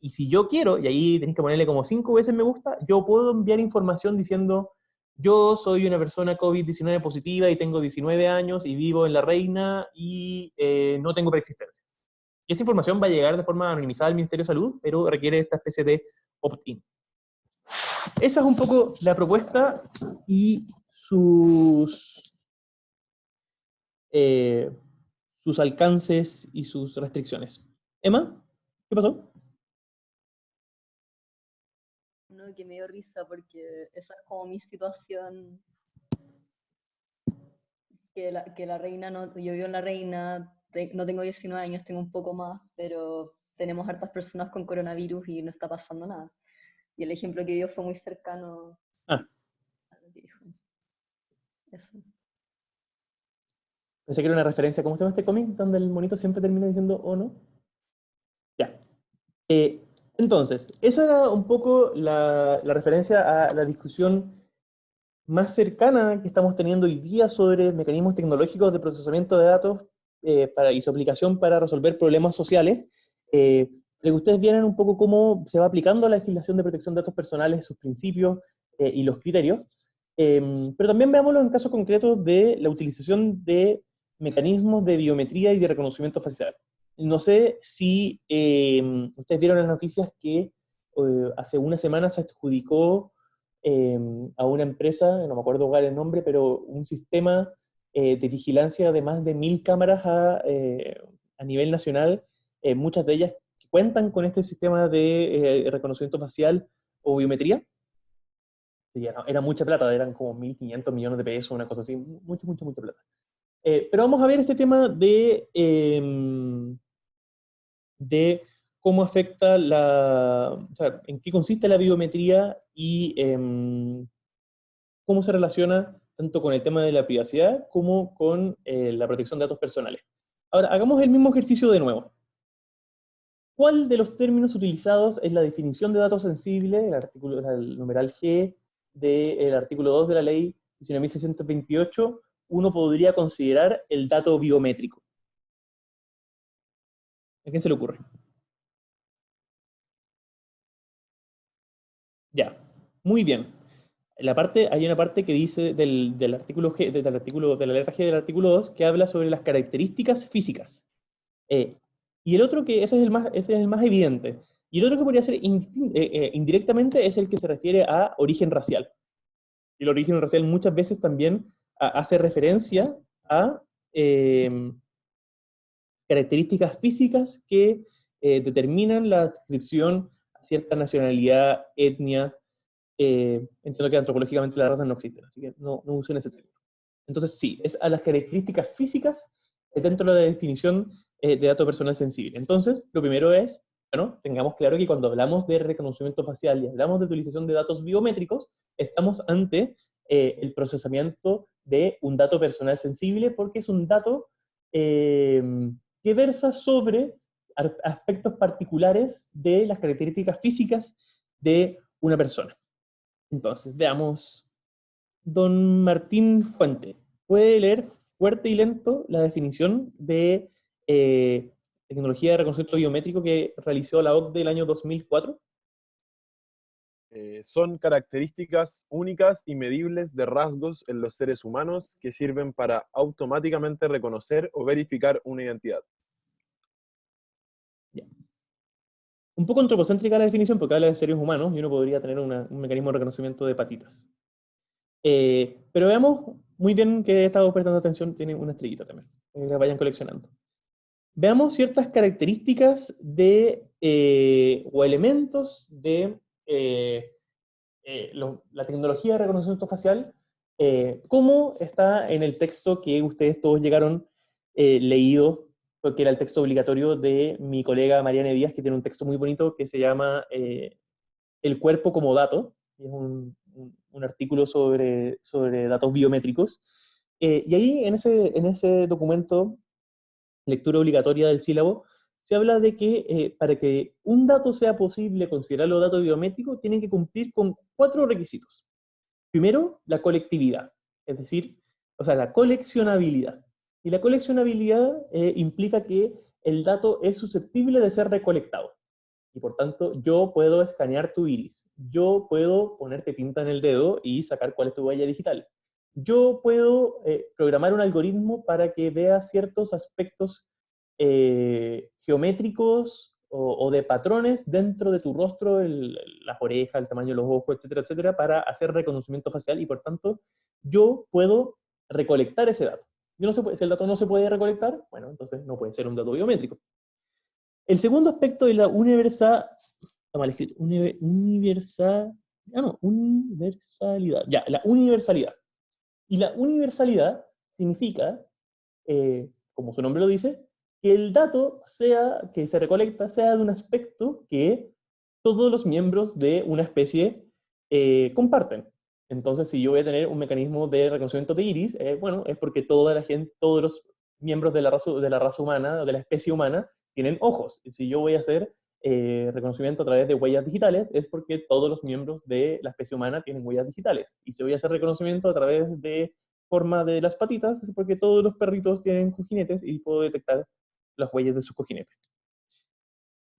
Y si yo quiero, y ahí tenéis que ponerle como 5 veces me gusta, yo puedo enviar información diciendo, yo soy una persona COVID-19 positiva y tengo 19 años y vivo en La Reina y no tengo preexistencias. Y esa información va a llegar de forma anonimizada al Ministerio de Salud, pero requiere esta especie de opt-in. Esa es un poco la propuesta y sus alcances y sus restricciones. Emma, ¿qué pasó? No, que me dio risa porque esa es como mi situación, que la reina no, yo vivo en La Reina, no tengo 19 años, tengo un poco más, pero tenemos hartas personas con coronavirus y no está pasando nada. Y el ejemplo que dio fue muy cercano Ah, a lo que dijo. Eso. pensé que era una referencia, ¿cómo se llama este cómic? Donde el monito siempre termina diciendo "o no". Ya. Eh, entonces, esa era un poco la referencia a la discusión más cercana que estamos teniendo hoy día sobre mecanismos tecnológicos de procesamiento de datos y su aplicación para resolver problemas sociales. Para que ustedes vieran un poco cómo se va aplicando la legislación de protección de datos personales, sus principios y los criterios. Pero también veámoslo en casos concretos de la utilización de mecanismos de biometría y de reconocimiento facial. No sé si ustedes vieron las noticias que hace una semana se adjudicó a una empresa, no me acuerdo cuál es el nombre, pero un sistema de vigilancia de más de 1000 cámaras a nivel nacional, muchas de ellas que cuentan con este sistema de reconocimiento facial o biometría. Sí, era mucha plata, eran como 1.500 millones de pesos, una cosa así, mucha plata. Pero vamos a ver este tema de cómo afecta o sea, en qué consiste la biometría y cómo se relaciona tanto con el tema de la privacidad como con la protección de datos personales. Ahora, hagamos el mismo ejercicio de nuevo. ¿Cuál de los términos utilizados es la definición de datos sensibles, el numeral G del artículo 2 de la ley 19.628, uno podría considerar el dato biométrico? ¿A quién se le ocurre? Ya, muy bien. Hay una parte que dice del artículo G, de la letra G del artículo 2, que habla sobre las características físicas. Y el otro ese es el más evidente. Y el otro que podría ser indirectamente es el que se refiere a origen racial. Y el origen racial muchas veces también hace referencia a características físicas que determinan la adscripción a cierta nacionalidad, etnia. Entiendo que antropológicamente las razas no existen, así que no usen ese término. Entonces sí, es a las características físicas dentro de la definición de dato personal sensible. Entonces, lo primero es, bueno, tengamos claro que cuando hablamos de reconocimiento facial y hablamos de utilización de datos biométricos, estamos ante el procesamiento de un dato personal sensible porque es un dato eh, que versa sobre aspectos particulares de las características físicas de una persona. Entonces, veamos, don Martín Fuente, ¿puede leer fuerte y lento la definición de tecnología de reconocimiento biométrico que realizó la OCDE del año 2004? Son características únicas y medibles de rasgos en los seres humanos que sirven para automáticamente reconocer o verificar una identidad. Ya. Un poco antropocéntrica la definición porque habla de seres humanos y uno podría tener un mecanismo de reconocimiento de patitas. Pero veamos muy bien que he estado prestando atención, tiene una estrellita también, que la vayan coleccionando. Veamos ciertas características o elementos de la tecnología de reconocimiento facial, cómo está en el texto que ustedes todos llegaron leído, porque era el texto obligatorio de mi colega Mariana Díaz, que tiene un texto muy bonito que se llama El cuerpo como dato, y es un artículo sobre datos biométricos. Y ahí, en ese documento, lectura obligatoria del sílabo, se habla de que para que un dato sea posible considerarlo dato biométrico, tiene que cumplir con 4 requisitos. Primero, la colectividad, es decir, o sea, la coleccionabilidad. Y la coleccionabilidad implica que el dato es susceptible de ser recolectado. Y por tanto, yo puedo escanear tu iris. Yo puedo ponerte tinta en el dedo y sacar cuál es tu huella digital. Yo puedo programar un algoritmo para que vea ciertos aspectos geométricos o de patrones dentro de tu rostro, las orejas, el tamaño de los ojos, etcétera, etcétera, para hacer reconocimiento facial y por tanto yo puedo recolectar ese dato. Si el dato no se puede recolectar, bueno, entonces no puede ser un dato biométrico. El segundo aspecto es la universalidad. Ya, la universalidad. Y la universalidad significa, como su nombre lo dice, que el dato que se recolecta sea de un aspecto que todos los miembros de una especie comparten. Entonces, si yo voy a tener un mecanismo de reconocimiento de iris, bueno, es porque toda la gente, todos los miembros de la raza humana, de la especie humana, tienen ojos. Y si yo voy a hacer reconocimiento a través de huellas digitales, es porque todos los miembros de la especie humana tienen huellas digitales. Y si voy a hacer reconocimiento a través de forma de las patitas, es porque todos los perritos tienen cojinetes y puedo detectar las huellas de sus cojinetes.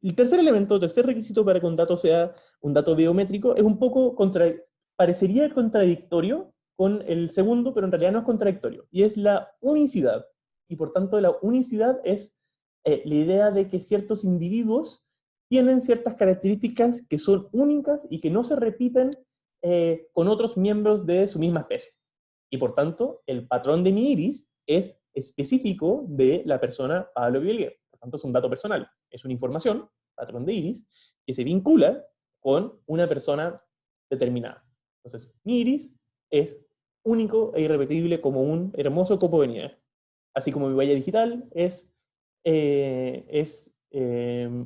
El tercer elemento, el tercer requisito para que un dato sea un dato biométrico es un poco parecería contradictorio con el segundo, pero en realidad no es contradictorio, y es la unicidad. Y por tanto, la unicidad es la idea de que ciertos individuos tienen ciertas características que son únicas y que no se repiten con otros miembros de su misma especie. Y por tanto, el patrón de mi iris es específico de la persona Pablo Bielguer. Por tanto, es un dato personal. Es una información, patrón de iris, que se vincula con una persona determinada. Entonces, mi iris es único e irrepetible como un hermoso copo de nieve. Así como mi huella digital es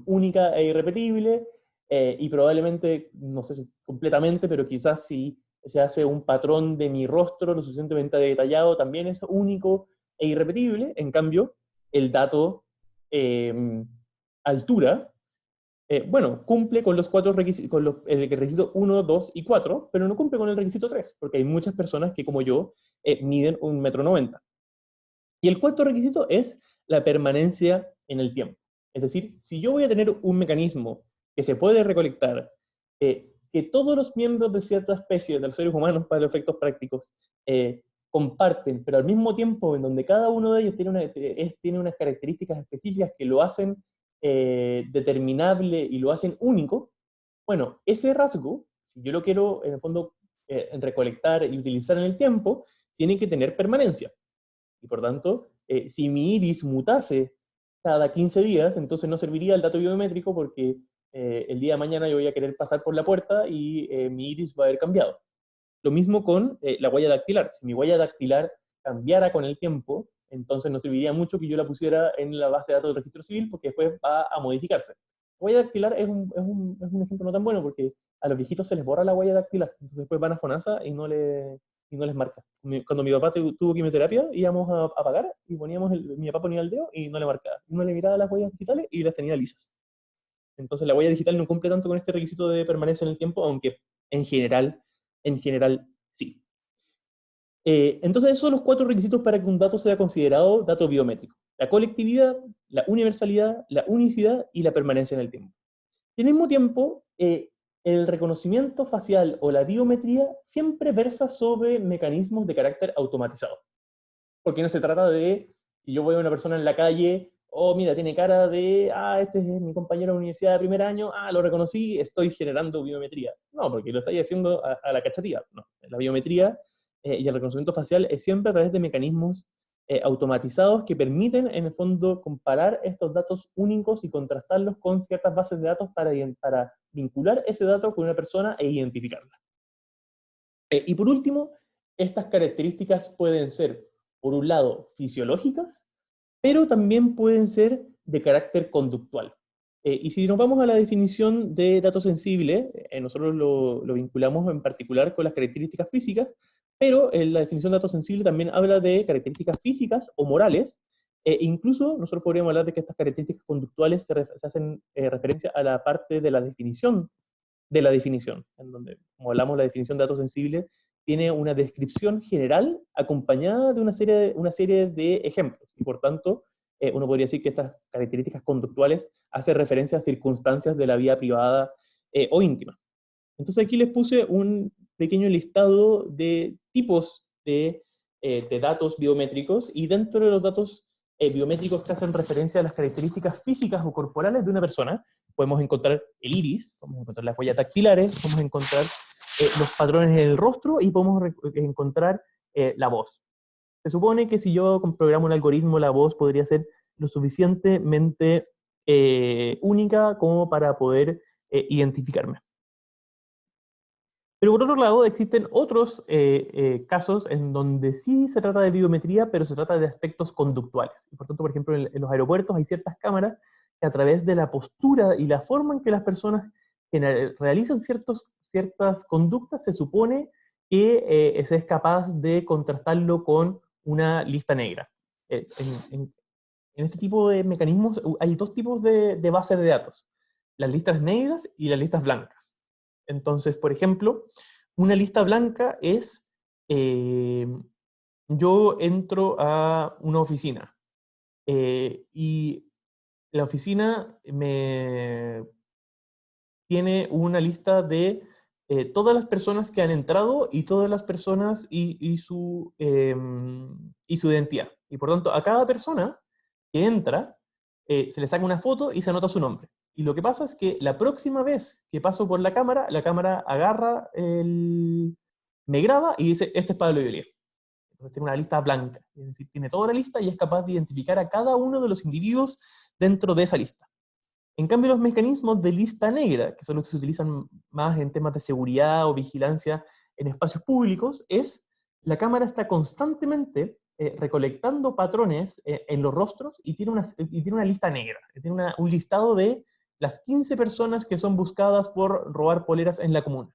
única e irrepetible, y probablemente, no sé si completamente, pero quizás si se hace un patrón de mi rostro lo suficientemente detallado, también es único e irrepetible. En cambio, el dato altura, bueno, cumple con los cuatro requisitos, con el requisito 1, 2 y 4, pero no cumple con el requisito 3, porque hay muchas personas que, como yo, miden 1,90 m. Y el cuarto requisito es la permanencia en el tiempo. Es decir, si yo voy a tener un mecanismo que se puede recolectar, que todos los miembros de cierta especie, de los seres humanos para los efectos prácticos, comparten, pero al mismo tiempo en donde cada uno de ellos tiene unas características específicas que lo hacen determinable y lo hacen único, bueno, ese rasgo, si yo lo quiero en el fondo recolectar y utilizar en el tiempo, tiene que tener permanencia. Y por tanto, si mi iris mutase cada 15 días, entonces no serviría el dato biométrico porque el día de mañana yo voy a querer pasar por la puerta y mi iris va a haber cambiado. Lo mismo con la huella dactilar. Si mi huella dactilar cambiara con el tiempo, entonces no serviría mucho que yo la pusiera en la base de datos del registro civil porque después va a modificarse. La huella dactilar es un ejemplo no tan bueno porque a los viejitos se les borra la huella dactilar. Entonces después van a FONASA y no les marca. Cuando mi papá tuvo quimioterapia, íbamos a pagar y mi papá ponía el dedo y no le marcaba. No le miraba las huellas digitales y las tenía lisas. Entonces la huella digital no cumple tanto con este requisito de permanencia en el tiempo, aunque en general sí. Entonces esos son los 4 requisitos para que un dato sea considerado dato biométrico: la colectividad, la universalidad, la unicidad y la permanencia en el tiempo. Y al mismo tiempo, el reconocimiento facial o la biometría siempre versa sobre mecanismos de carácter automatizado. Porque no se trata de, si yo veo a una persona en la calle, oh, mira, tiene cara de, este es mi compañero de universidad de primer año, lo reconocí, estoy generando biometría. No, porque lo estáis haciendo a la cachatía. No, la biometría y el reconocimiento facial es siempre a través de mecanismos automatizados que permiten, en el fondo, comparar estos datos únicos y contrastarlos con ciertas bases de datos para vincular ese dato con una persona e identificarla. Y por último, estas características pueden ser, por un lado, fisiológicas, pero también pueden ser de carácter conductual. Y si nos vamos a la definición de dato sensible, nosotros lo vinculamos en particular con las características físicas, pero la definición de dato sensible también habla de características físicas o morales, incluso nosotros podríamos hablar de que estas características conductuales se hacen referencia a la parte de la definición, en donde, como hablamos, la definición de dato sensible tiene una descripción general acompañada de una serie de ejemplos, y por tanto, uno podría decir que estas características conductuales hacen referencia a circunstancias de la vida privada o íntima. Entonces aquí les puse un pequeño listado de tipos de datos biométricos, y dentro de los datos biométricos que hacen referencia a las características físicas o corporales de una persona, podemos encontrar el iris, podemos encontrar las huellas dactilares, podemos encontrar los patrones en el rostro y podemos encontrar la voz. Se supone que si yo programo un algoritmo, la voz podría ser lo suficientemente única como para poder identificarme. Pero por otro lado, existen otros casos en donde sí se trata de biometría, pero se trata de aspectos conductuales. Y por tanto, por ejemplo, en los aeropuertos hay ciertas cámaras que a través de la postura y la forma en que las personas realizan ciertas conductas, se supone que se es capaz de contrastarlo con una lista negra. En este tipo de mecanismos hay dos tipos de bases de datos: las listas negras y las listas blancas. Entonces, por ejemplo, una lista blanca es, yo entro a una oficina y la oficina me tiene una lista de todas las personas que han entrado y todas las personas y su identidad. Y por tanto, a cada persona que entra, se le saca una foto y se anota su nombre. Y lo que pasa es que la próxima vez que paso por la cámara agarra me graba y dice, este es Pablo Violier. Entonces tiene una lista blanca, es decir, tiene toda la lista y es capaz de identificar a cada uno de los individuos dentro de esa lista. En cambio, los mecanismos de lista negra, que son los que se utilizan más en temas de seguridad o vigilancia en espacios públicos, es la cámara está constantemente recolectando patrones en los rostros y tiene una lista negra, tiene un listado de las 15 personas que son buscadas por robar poleras en la comuna.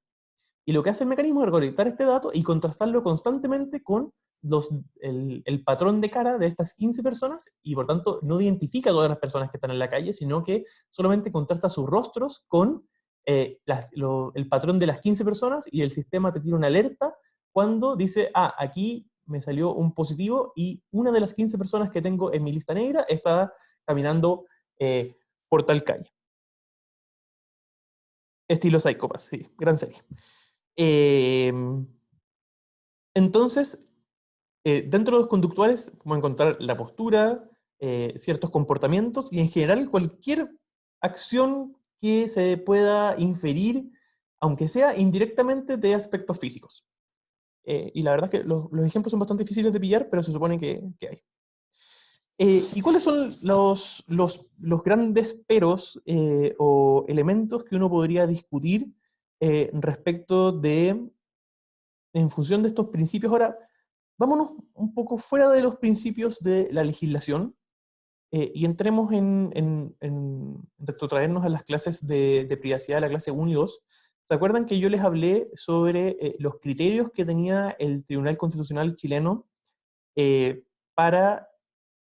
Y lo que hace el mecanismo es recolectar este dato y contrastarlo constantemente con el patrón de cara de estas 15 personas, y por tanto no identifica a todas las personas que están en la calle, sino que solamente contrasta sus rostros con el patrón de las 15 personas, y el sistema te tira una alerta cuando dice, aquí me salió un positivo y una de las 15 personas que tengo en mi lista negra está caminando por tal calle. Estilo Psycho Pass, sí, gran serie. Entonces, dentro de los conductuales podemos encontrar la postura, ciertos comportamientos y en general cualquier acción que se pueda inferir, aunque sea indirectamente, de aspectos físicos. Y la verdad es que los ejemplos son bastante difíciles de pillar, pero se supone que hay. ¿Y cuáles son los grandes peros o elementos que uno podría discutir respecto de, en función de estos principios? Ahora, vámonos un poco fuera de los principios de la legislación y entremos en retrotraernos a las clases de privacidad, la clase 1 y 2. ¿Se acuerdan que yo les hablé sobre los criterios que tenía el Tribunal Constitucional chileno para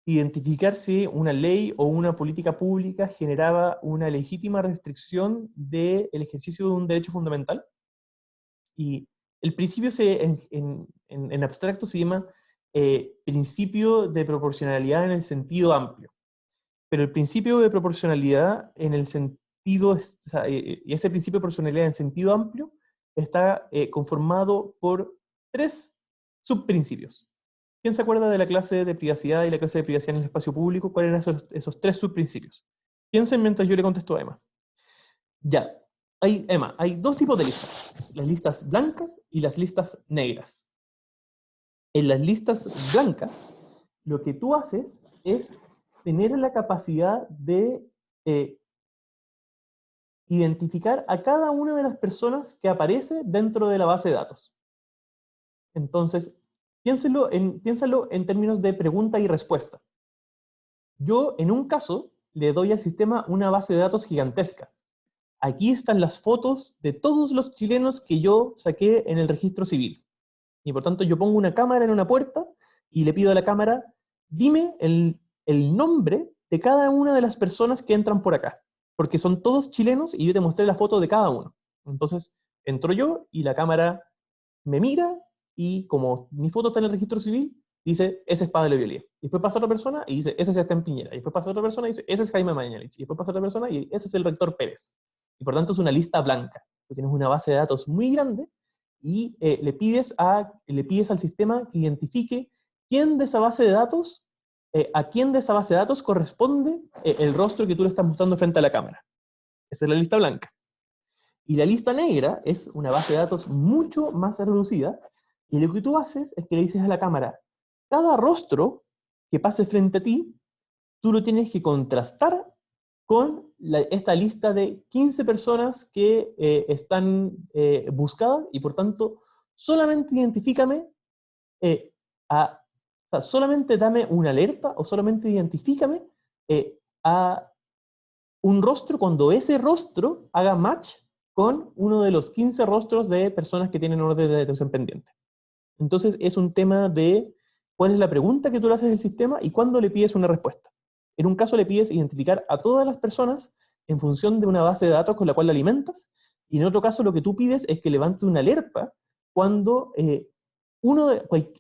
identificar si una ley o una política pública generaba una legítima restricción del ejercicio de un derecho fundamental? Y el principio en abstracto se llama principio de proporcionalidad en el sentido amplio. Pero el principio de proporcionalidad en el sentido, y ese principio de proporcionalidad en sentido amplio está conformado por 3 subprincipios. ¿Quién se acuerda de la clase de privacidad y la clase de privacidad en el espacio público? ¿Cuáles eran esos 3 subprincipios? Piensen mientras yo le contesto a Emma. Ya. Emma, hay 2 tipos de listas: las listas blancas y las listas negras. En las listas blancas, lo que tú haces es tener la capacidad de identificar a cada una de las personas que aparece dentro de la base de datos. Entonces, piénsalo en términos de pregunta y respuesta. Yo, en un caso, le doy al sistema una base de datos gigantesca. Aquí están las fotos de todos los chilenos que yo saqué en el registro civil. Y por tanto yo pongo una cámara en una puerta y le pido a la cámara, dime el nombre de cada una de las personas que entran por acá. Porque son todos chilenos y yo te mostré la foto de cada uno. Entonces entro yo y la cámara me mira y como mi foto está en el registro civil, dice, ese es Pablo Violier. Y después pasa otra persona y dice, ese es Sebastián Piñera. Y después pasa otra persona y dice, ese es Jaime Mañalich. Y después pasa otra persona y ese es el rector Pérez. Y por tanto es una lista blanca. Tú tienes una base de datos muy grande y le pides al sistema que identifique quién de esa base de datos, a quién de esa base de datos corresponde el rostro que tú le estás mostrando frente a la cámara. Esa es la lista blanca. Y la lista negra es una base de datos mucho más reducida, y lo que tú haces es que le dices a la cámara, cada rostro que pase frente a ti, tú lo tienes que contrastar con esta lista de 15 personas que están buscadas y por tanto solamente identifícame o sea, solamente dame una alerta o solamente identifícame a un rostro cuando ese rostro haga match con uno de los 15 rostros de personas que tienen orden de detención pendiente. Entonces es un tema de cuál es la pregunta que tú le haces al sistema y cuándo le pides una respuesta. En un caso le pides identificar a todas las personas en función de una base de datos con la cual la alimentas, y en otro caso lo que tú pides es que levante una alerta cuando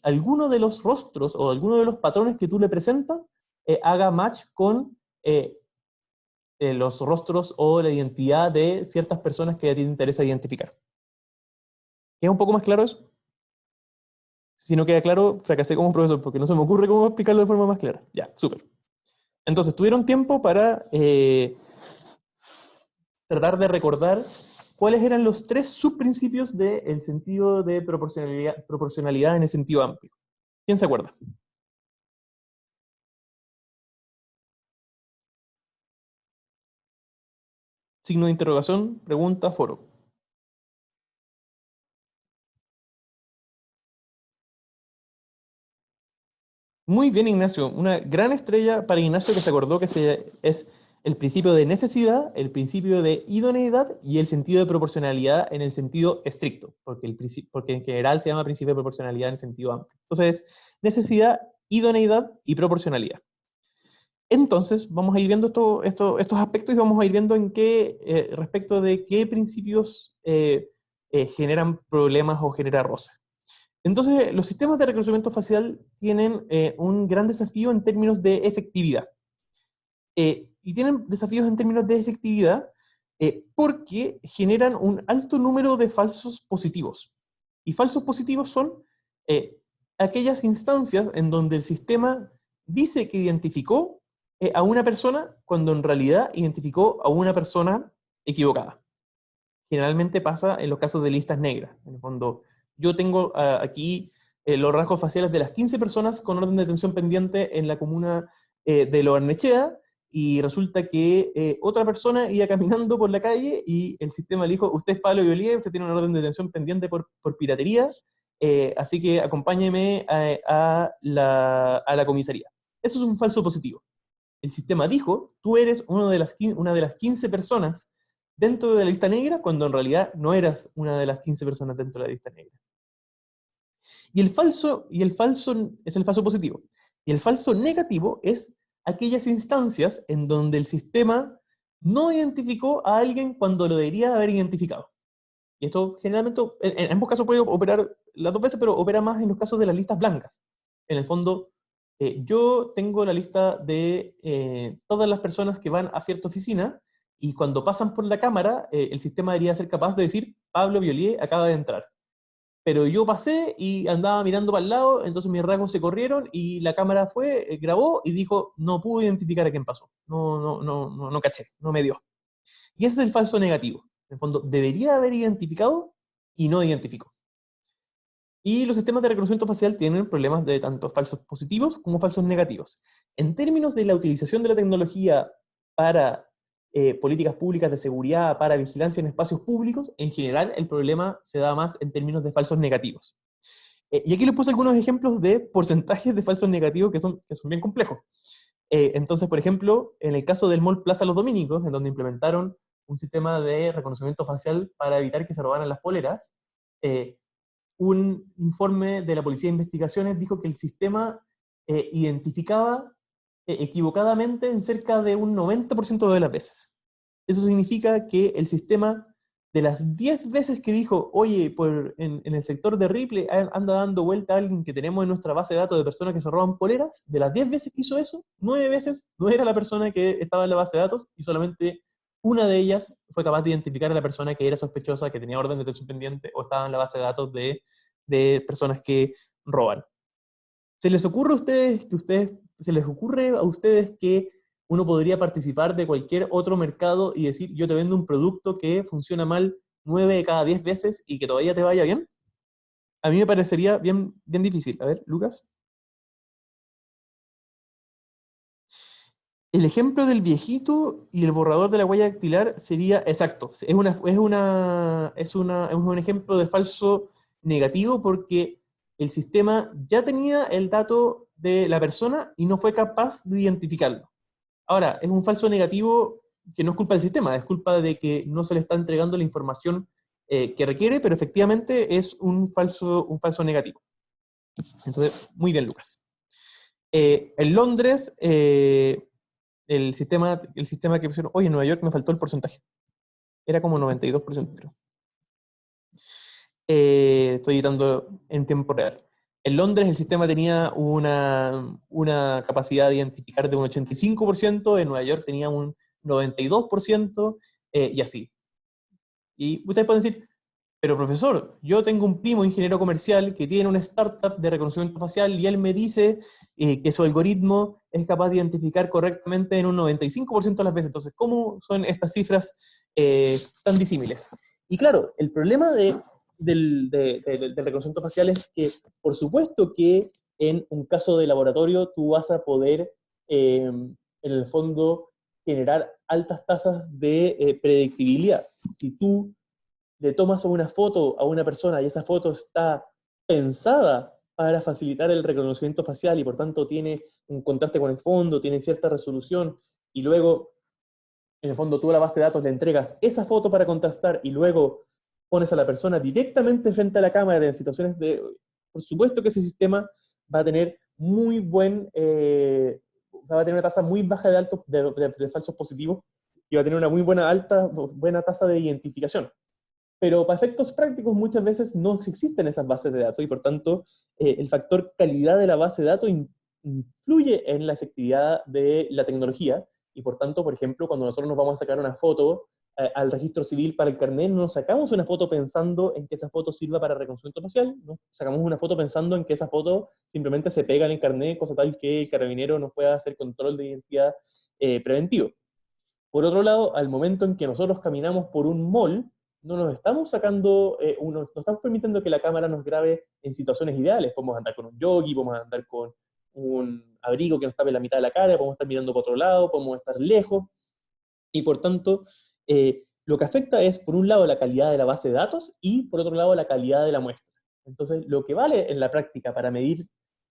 alguno de los rostros o alguno de los patrones que tú le presentas haga match con los rostros o la identidad de ciertas personas que a ti te interesa identificar. ¿Queda un poco más claro eso? Si no queda claro, fracasé como profesor, porque no se me ocurre cómo explicarlo de forma más clara. Ya, súper. Entonces, tuvieron tiempo para tratar de recordar cuáles eran los 3 subprincipios del sentido de proporcionalidad en el sentido amplio. ¿Quién se acuerda? Signo de interrogación, pregunta, foro. Muy bien, Ignacio. Una gran estrella para Ignacio, que se acordó que es el principio de necesidad, el principio de idoneidad y el sentido de proporcionalidad en el sentido estricto, porque en general se llama principio de proporcionalidad en el sentido amplio. Entonces, necesidad, idoneidad y proporcionalidad. Entonces, vamos a ir viendo estos aspectos y vamos a ir viendo en qué, respecto de qué principios generan problemas o generan roces. Entonces, los sistemas de reconocimiento facial tienen un gran desafío en términos de efectividad. Y tienen desafíos en términos de efectividad porque generan un alto número de falsos positivos. Y falsos positivos son aquellas instancias en donde el sistema dice que identificó a una persona cuando en realidad identificó a una persona equivocada. Generalmente pasa en los casos de listas negras. En el fondo, yo tengo aquí los rasgos faciales de las 15 personas con orden de detención pendiente en la comuna de Lo Barnechea, y resulta que otra persona iba caminando por la calle y el sistema le dijo: usted es Pablo Violía, usted tiene una orden de detención pendiente por piratería, así que acompáñeme a la comisaría. Eso es un falso positivo. El sistema dijo: tú eres una de las 15 personas dentro de la lista negra, cuando en realidad no eras una de las 15 personas dentro de la lista negra. Y el falso es el falso positivo. Y el falso negativo es aquellas instancias en donde el sistema no identificó a alguien cuando lo debería haber identificado. Y esto generalmente, en ambos casos puede operar las dos veces, pero opera más en los casos de las listas blancas. En el fondo, yo tengo la lista de todas las personas que van a cierta oficina, y cuando pasan por la cámara, el sistema debería ser capaz de decir: Pablo Violier acaba de entrar. Pero yo pasé y andaba mirando para el lado, entonces mis rasgos se corrieron y la cámara fue, grabó y dijo: no pude identificar a quién pasó. No caché, no me dio. Y ese es el falso negativo. En el fondo, debería haber identificado y no identificó. Y los sistemas de reconocimiento facial tienen problemas de tanto falsos positivos como falsos negativos. En términos de la utilización de la tecnología para políticas públicas de seguridad, para vigilancia en espacios públicos, en general el problema se da más en términos de falsos negativos. Y aquí les puse algunos ejemplos de porcentajes de falsos negativos que son bien complejos. Entonces, por ejemplo, en el caso del Mall Plaza Los Dominicos, en donde implementaron un sistema de reconocimiento facial para evitar que se robaran las poleras, un informe de la Policía de Investigaciones dijo que el sistema identificaba equivocadamente en cerca de un 90% de las veces. Eso significa que el sistema, de las 10 veces que dijo: oye, en el sector de Ripley anda dando vuelta a alguien que tenemos en nuestra base de datos de personas que se roban poleras, de las 10 veces que hizo eso, 9 veces no era la persona que estaba en la base de datos, y solamente una de ellas fue capaz de identificar a la persona que era sospechosa, que tenía orden de detención pendiente o estaba en la base de datos de personas que roban. ¿Se les ocurre a ustedes que uno podría participar de cualquier otro mercado y decir: yo te vendo un producto que funciona mal 9 de cada 10 veces y que todavía te vaya bien? A mí me parecería bien difícil. A ver, Lucas. El ejemplo del viejito y el borrador de la huella dactilar sería exacto. Es un ejemplo de falso negativo porque el sistema ya tenía el dato de la persona y no fue capaz de identificarlo. Ahora, es un falso negativo que no es culpa del sistema, es culpa de que no se le está entregando la información que requiere, pero efectivamente es un falso negativo. Entonces, muy bien, Lucas. En Londres, el sistema que pusieron, oye, en Nueva York me faltó el porcentaje. Era como 92%, creo. Estoy editando en tiempo real. En Londres el sistema tenía una capacidad de identificar de un 85%, en Nueva York tenía un 92%, y así. Y ustedes pueden decir, pero profesor, yo tengo un primo ingeniero comercial que tiene una startup de reconocimiento facial y él me dice que su algoritmo es capaz de identificar correctamente en un 95% de las veces. Entonces, ¿cómo son estas cifras tan disímiles? Y claro, el problema del reconocimiento facial es que, por supuesto que en un caso de laboratorio tú vas a poder, en el fondo, generar altas tasas de predictibilidad. Si tú le tomas una foto a una persona y esa foto está pensada para facilitar el reconocimiento facial y por tanto tiene un contraste con el fondo, tiene cierta resolución, y luego, en el fondo, tú a la base de datos le entregas esa foto para contrastar y luego pones a la persona directamente frente a la cámara en situaciones de... Por supuesto que ese sistema va a tener va a tener una tasa muy baja de falsos positivos y va a tener una muy buena tasa de identificación. Pero para efectos prácticos muchas veces no existen esas bases de datos y por tanto el factor calidad de la base de datos influye en la efectividad de la tecnología y por tanto, por ejemplo, cuando nosotros nos vamos a sacar una foto al registro civil para el carnet, no nos sacamos una foto pensando en que esa foto sirva para reconocimiento facial, ¿no? Sacamos una foto pensando en que esa foto simplemente se pega en el carnet, cosa tal que el carabinero nos pueda hacer control de identidad preventivo. Por otro lado, al momento en que nosotros caminamos por un mall, no nos estamos no estamos permitiendo que la cámara nos grabe en situaciones ideales. Podemos andar con un jockey, podemos andar con un abrigo que nos tape la mitad de la cara, podemos estar mirando para otro lado, podemos estar lejos, y por tanto, lo que afecta es, por un lado, la calidad de la base de datos y, por otro lado, la calidad de la muestra. Entonces, lo que vale en la práctica para medir,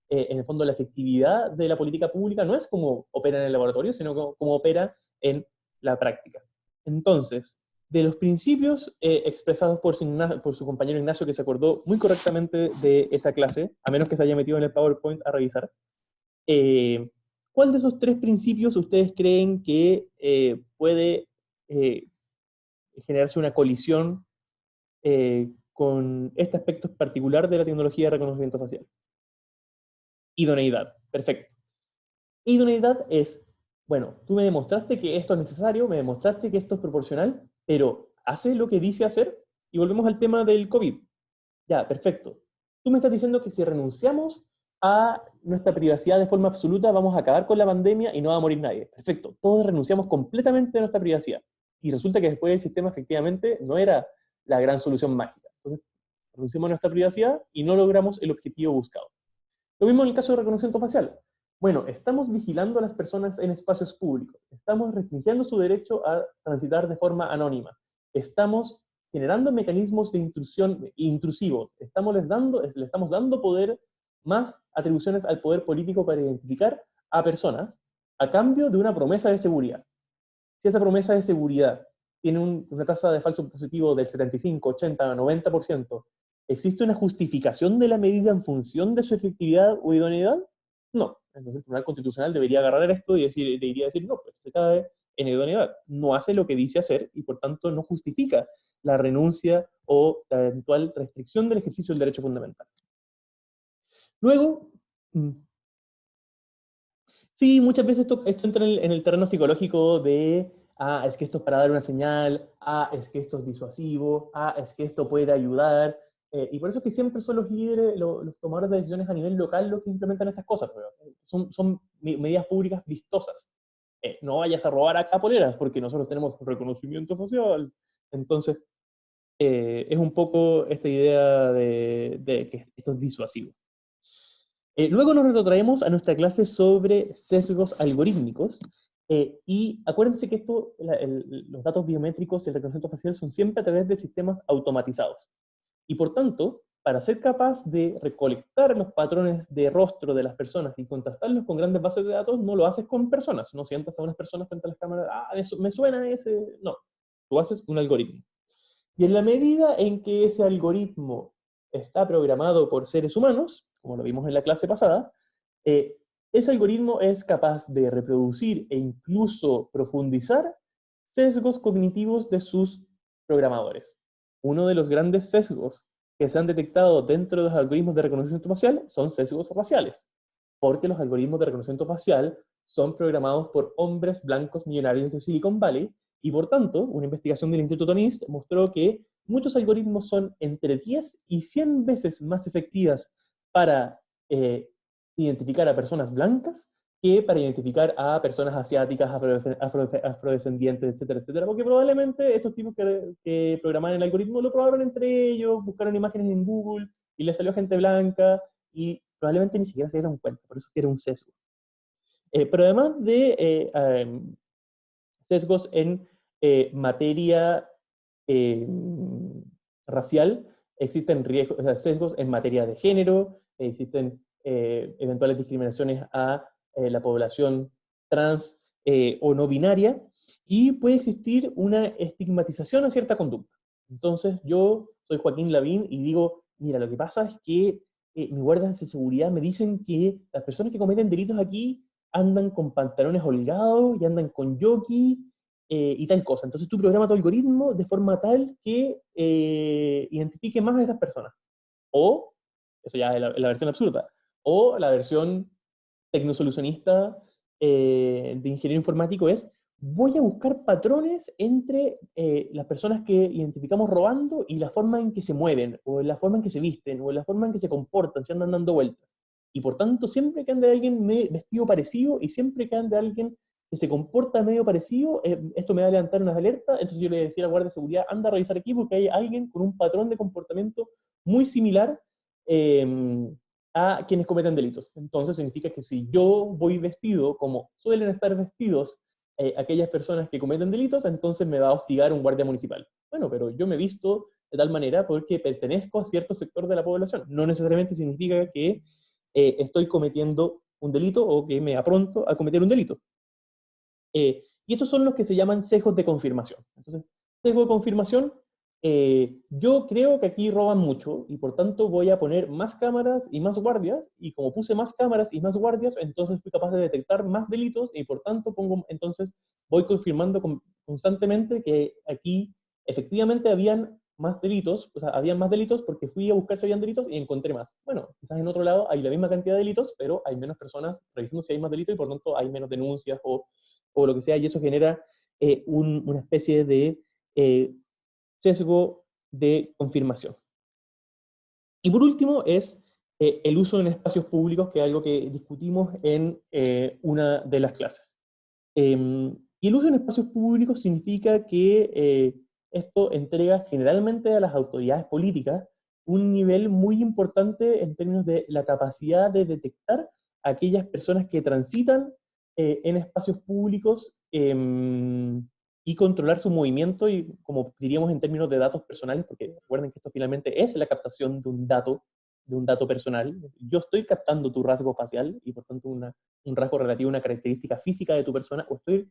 en el fondo, la efectividad de la política pública no es cómo opera en el laboratorio, sino cómo opera en la práctica. Entonces, de los principios expresados por su compañero Ignacio, que se acordó muy correctamente de esa clase, a menos que se haya metido en el PowerPoint a revisar, ¿cuál de esos tres principios ustedes creen que puede generarse una colisión con este aspecto particular de la tecnología de reconocimiento facial? Idoneidad, perfecto. Idoneidad es, bueno, tú me demostraste que esto es necesario, me demostraste que esto es proporcional, pero ¿hace lo que dice hacer? Y volvemos al tema del COVID. Ya, perfecto. Tú me estás diciendo que si renunciamos a nuestra privacidad de forma absoluta, vamos a acabar con la pandemia y no va a morir nadie. Perfecto. Todos renunciamos completamente a nuestra privacidad. Y resulta que después el sistema efectivamente no era la gran solución mágica. Entonces, renunciamos a nuestra privacidad y no logramos el objetivo buscado. Lo mismo en el caso de reconocimiento facial. Bueno, estamos vigilando a las personas en espacios públicos. Estamos restringiendo su derecho a transitar de forma anónima. Estamos generando mecanismos de intrusión intrusivos. Le estamos dando poder, más atribuciones al poder político para identificar a personas a cambio de una promesa de seguridad. Si esa promesa de seguridad tiene una tasa de falso positivo del 75, 80, 90%, ¿existe una justificación de la medida en función de su efectividad o idoneidad? No. Entonces el Tribunal Constitucional debería agarrar esto y debería decir, no, pues se cae en idoneidad. No hace lo que dice hacer y por tanto no justifica la renuncia o la eventual restricción del ejercicio del derecho fundamental. Luego, sí, muchas veces esto entra en el terreno psicológico de, es que esto es para dar una señal, es que esto es disuasivo, es que esto puede ayudar, y por eso es que siempre son los líderes, los tomadores de decisiones a nivel local los que implementan estas cosas, son medidas públicas vistosas. No vayas a robar acá poleras, porque nosotros tenemos reconocimiento facial. Entonces, es un poco esta idea de que esto es disuasivo. Luego nos retrotraemos a nuestra clase sobre sesgos algorítmicos, Y acuérdense que los datos biométricos y el reconocimiento facial son siempre a través de sistemas automatizados. Y por tanto, para ser capaz de recolectar los patrones de rostro de las personas y contrastarlos con grandes bases de datos, no lo haces con personas. No sientas a unas personas frente a las cámaras, eso, me suena ese. No, tú haces un algoritmo. Y en la medida en que ese algoritmo está programado por seres humanos, como lo vimos en la clase pasada, ese algoritmo es capaz de reproducir e incluso profundizar sesgos cognitivos de sus programadores. Uno de los grandes sesgos que se han detectado dentro de los algoritmos de reconocimiento facial son sesgos raciales, porque los algoritmos de reconocimiento facial son programados por hombres blancos millonarios de Silicon Valley, y por tanto, una investigación del Instituto NIST mostró que muchos algoritmos son entre 10 y 100 veces más efectivas para identificar a personas blancas que para identificar a personas asiáticas, afrodescendientes, etcétera, etcétera, porque probablemente estos tipos que programaron el algoritmo lo probaron entre ellos, buscaron imágenes en Google y les salió gente blanca y probablemente ni siquiera se dieron cuenta, por eso que era un sesgo. Pero además de sesgos en materia racial, existen riesgos, o sea, sesgos en materia de género, existen eventuales discriminaciones a la población trans o no binaria, y puede existir una estigmatización a cierta conducta. Entonces yo soy Joaquín Lavín y digo, mira, lo que pasa es que mis guardias de seguridad me dicen que las personas que cometen delitos aquí andan con pantalones holgados y andan con jockey y tal cosa. Entonces tú programas tu algoritmo de forma tal que identifique más a esas personas. O, eso ya es la versión absurda, o la versión tecnosolucionista de ingeniero informático es, voy a buscar patrones entre las personas que identificamos robando y la forma en que se mueven, o la forma en que se visten, o la forma en que se comportan, se andan dando vueltas. Y por tanto, siempre que ande alguien vestido parecido y siempre que ande alguien que se comporta medio parecido, esto me va a levantar unas alertas. Entonces yo le decía a la Guardia de Seguridad, anda a revisar aquí porque hay alguien con un patrón de comportamiento muy similar a quienes cometen delitos. Entonces significa que si yo voy vestido como suelen estar vestidos aquellas personas que cometen delitos, entonces me va a hostigar un guardia municipal. Bueno, pero yo me he visto de tal manera porque pertenezco a cierto sector de la población. No necesariamente significa que estoy cometiendo un delito o que me apronto a cometer un delito. Y estos son los que se llaman sesgos de confirmación. Entonces, sesgo de confirmación, yo creo que aquí roban mucho y por tanto voy a poner más cámaras y más guardias, y como puse más cámaras y más guardias, entonces fui capaz de detectar más delitos y por tanto entonces voy confirmando constantemente que aquí efectivamente habían más delitos, o sea, habían más delitos porque fui a buscar si habían delitos y encontré más. Bueno, quizás en otro lado hay la misma cantidad de delitos, pero hay menos personas revisando si hay más delitos y por tanto hay menos denuncias o lo que sea, y eso genera una especie de sesgo de confirmación. Y por último es el uso en espacios públicos, que es algo que discutimos en una de las clases. Y el uso en espacios públicos significa que esto entrega generalmente a las autoridades políticas un nivel muy importante en términos de la capacidad de detectar a aquellas personas que transitan en espacios públicos y controlar su movimiento, y como diríamos en términos de datos personales, porque recuerden que esto finalmente es la captación de un dato personal. Yo estoy captando tu rasgo facial y por tanto un rasgo relativo a una característica física de tu persona, o estoy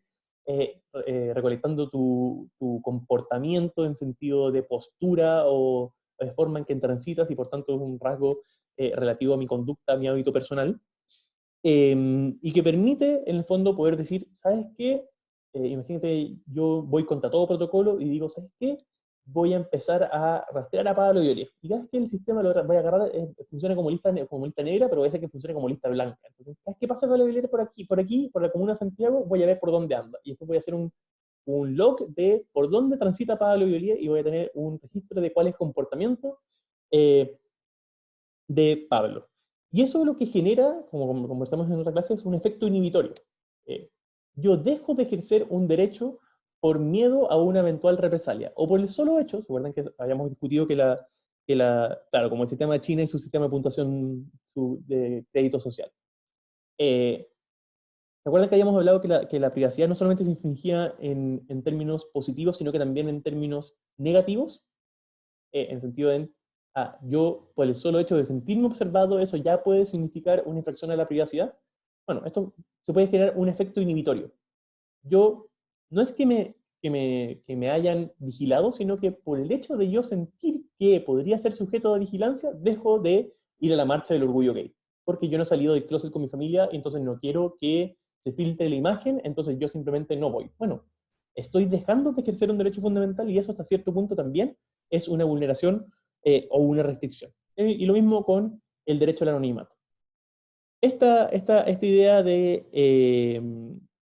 recolectando tu comportamiento en sentido de postura o de forma en que transitas, y por tanto es un rasgo relativo a mi conducta, a mi hábito personal, y que permite en el fondo poder decir, ¿sabes qué? Imagínate, yo voy contra todo protocolo y digo, ¿sabes qué? Voy a empezar a rastrear a Pablo Violeta. Y cada vez que el sistema lo voy a agarrar, funciona como lista negra, pero voy a hacer que funcione como lista blanca. Entonces, cada vez que pasa Pablo Violeta por la comuna de Santiago, voy a ver por dónde anda. Y después voy a hacer un log de por dónde transita Pablo Violeta y voy a tener un registro de cuál es el comportamiento de Pablo. Y eso lo que genera, como conversamos en otra clase, es un efecto inhibitorio. Yo dejo de ejercer un derecho por miedo a una eventual represalia, o por el solo hecho, ¿se acuerdan que habíamos discutido claro, como el sistema de China y su sistema de puntuación de crédito social? ¿Se ¿Se acuerdan que habíamos hablado que la privacidad no solamente se infringía en términos positivos, sino que también en términos negativos? En el sentido de, yo por el solo hecho de sentirme observado, eso ya puede significar una infracción a la privacidad. Bueno, esto se puede generar un efecto inhibitorio. Yo, no es que me hayan vigilado, sino que por el hecho de yo sentir que podría ser sujeto de vigilancia, dejo de ir a la marcha del orgullo gay. Porque yo no he salido del closet con mi familia, entonces no quiero que se filtre la imagen, entonces yo simplemente no voy. Bueno, estoy dejando de ejercer un derecho fundamental y eso hasta cierto punto también es una vulneración o una restricción. Y lo mismo con el derecho al anonimato. Esta idea de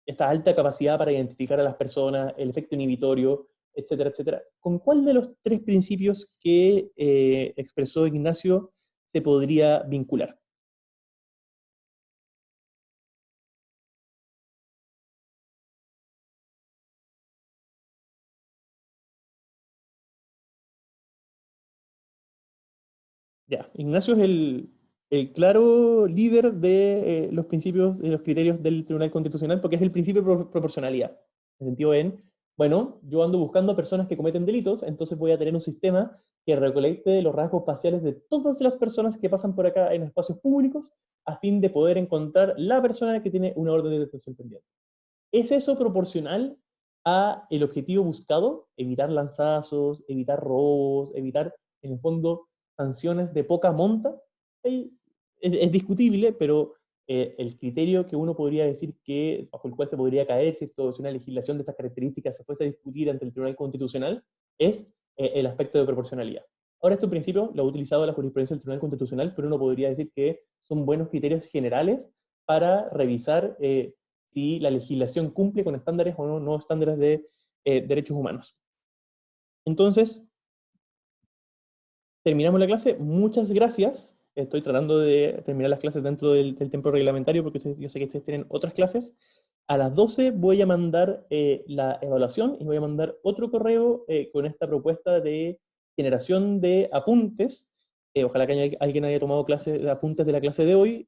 esta alta capacidad para identificar a las personas, el efecto inhibitorio, etcétera, etcétera, ¿con cuál de los tres principios que expresó Ignacio se podría vincular? Ya, Ignacio es el claro líder de los principios, de los criterios del Tribunal Constitucional, porque es el principio de proporcionalidad. En el sentido bueno, yo ando buscando personas que cometen delitos, entonces voy a tener un sistema que recolecte los rasgos faciales de todas las personas que pasan por acá en espacios públicos, a fin de poder encontrar la persona que tiene una orden de detención pendiente. ¿Es eso proporcional a el objetivo buscado? Evitar lanzazos, evitar robos, evitar, en el fondo, sanciones de poca monta. Es discutible, pero el criterio que uno podría decir que, bajo el cual se podría caer si una legislación de estas características se fuese a discutir ante el Tribunal Constitucional es el aspecto de proporcionalidad. Ahora, este principio lo ha utilizado la jurisprudencia del Tribunal Constitucional, pero uno podría decir que son buenos criterios generales para revisar si la legislación cumple con estándares o no estándares de derechos humanos. Entonces, terminamos la clase. Muchas gracias. Estoy tratando de terminar las clases dentro del tiempo reglamentario porque yo sé que ustedes tienen otras clases. A las 12 voy a mandar la evaluación y voy a mandar otro correo con esta propuesta de generación de apuntes. Ojalá que alguien haya tomado apuntes de la clase de hoy.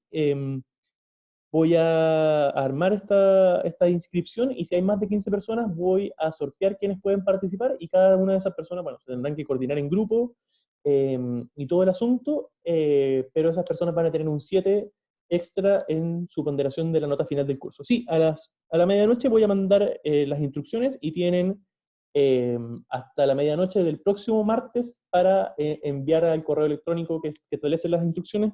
Voy a armar esta inscripción y si hay más de 15 personas voy a sortear quienes pueden participar y cada una de esas personas, bueno, se tendrán que coordinar en grupo y todo el asunto, pero esas personas van a tener un 7 extra en su ponderación de la nota final del curso. Sí, a la medianoche voy a mandar las instrucciones y tienen hasta la medianoche del próximo martes para enviar al correo electrónico que establece las instrucciones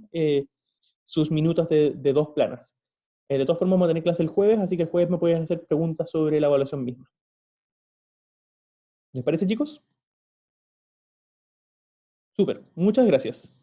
sus minutos de 2 planas. De todas formas, vamos a tener clase el jueves, así que el jueves me pueden hacer preguntas sobre la evaluación misma. ¿Les parece, chicos? Súper, muchas gracias.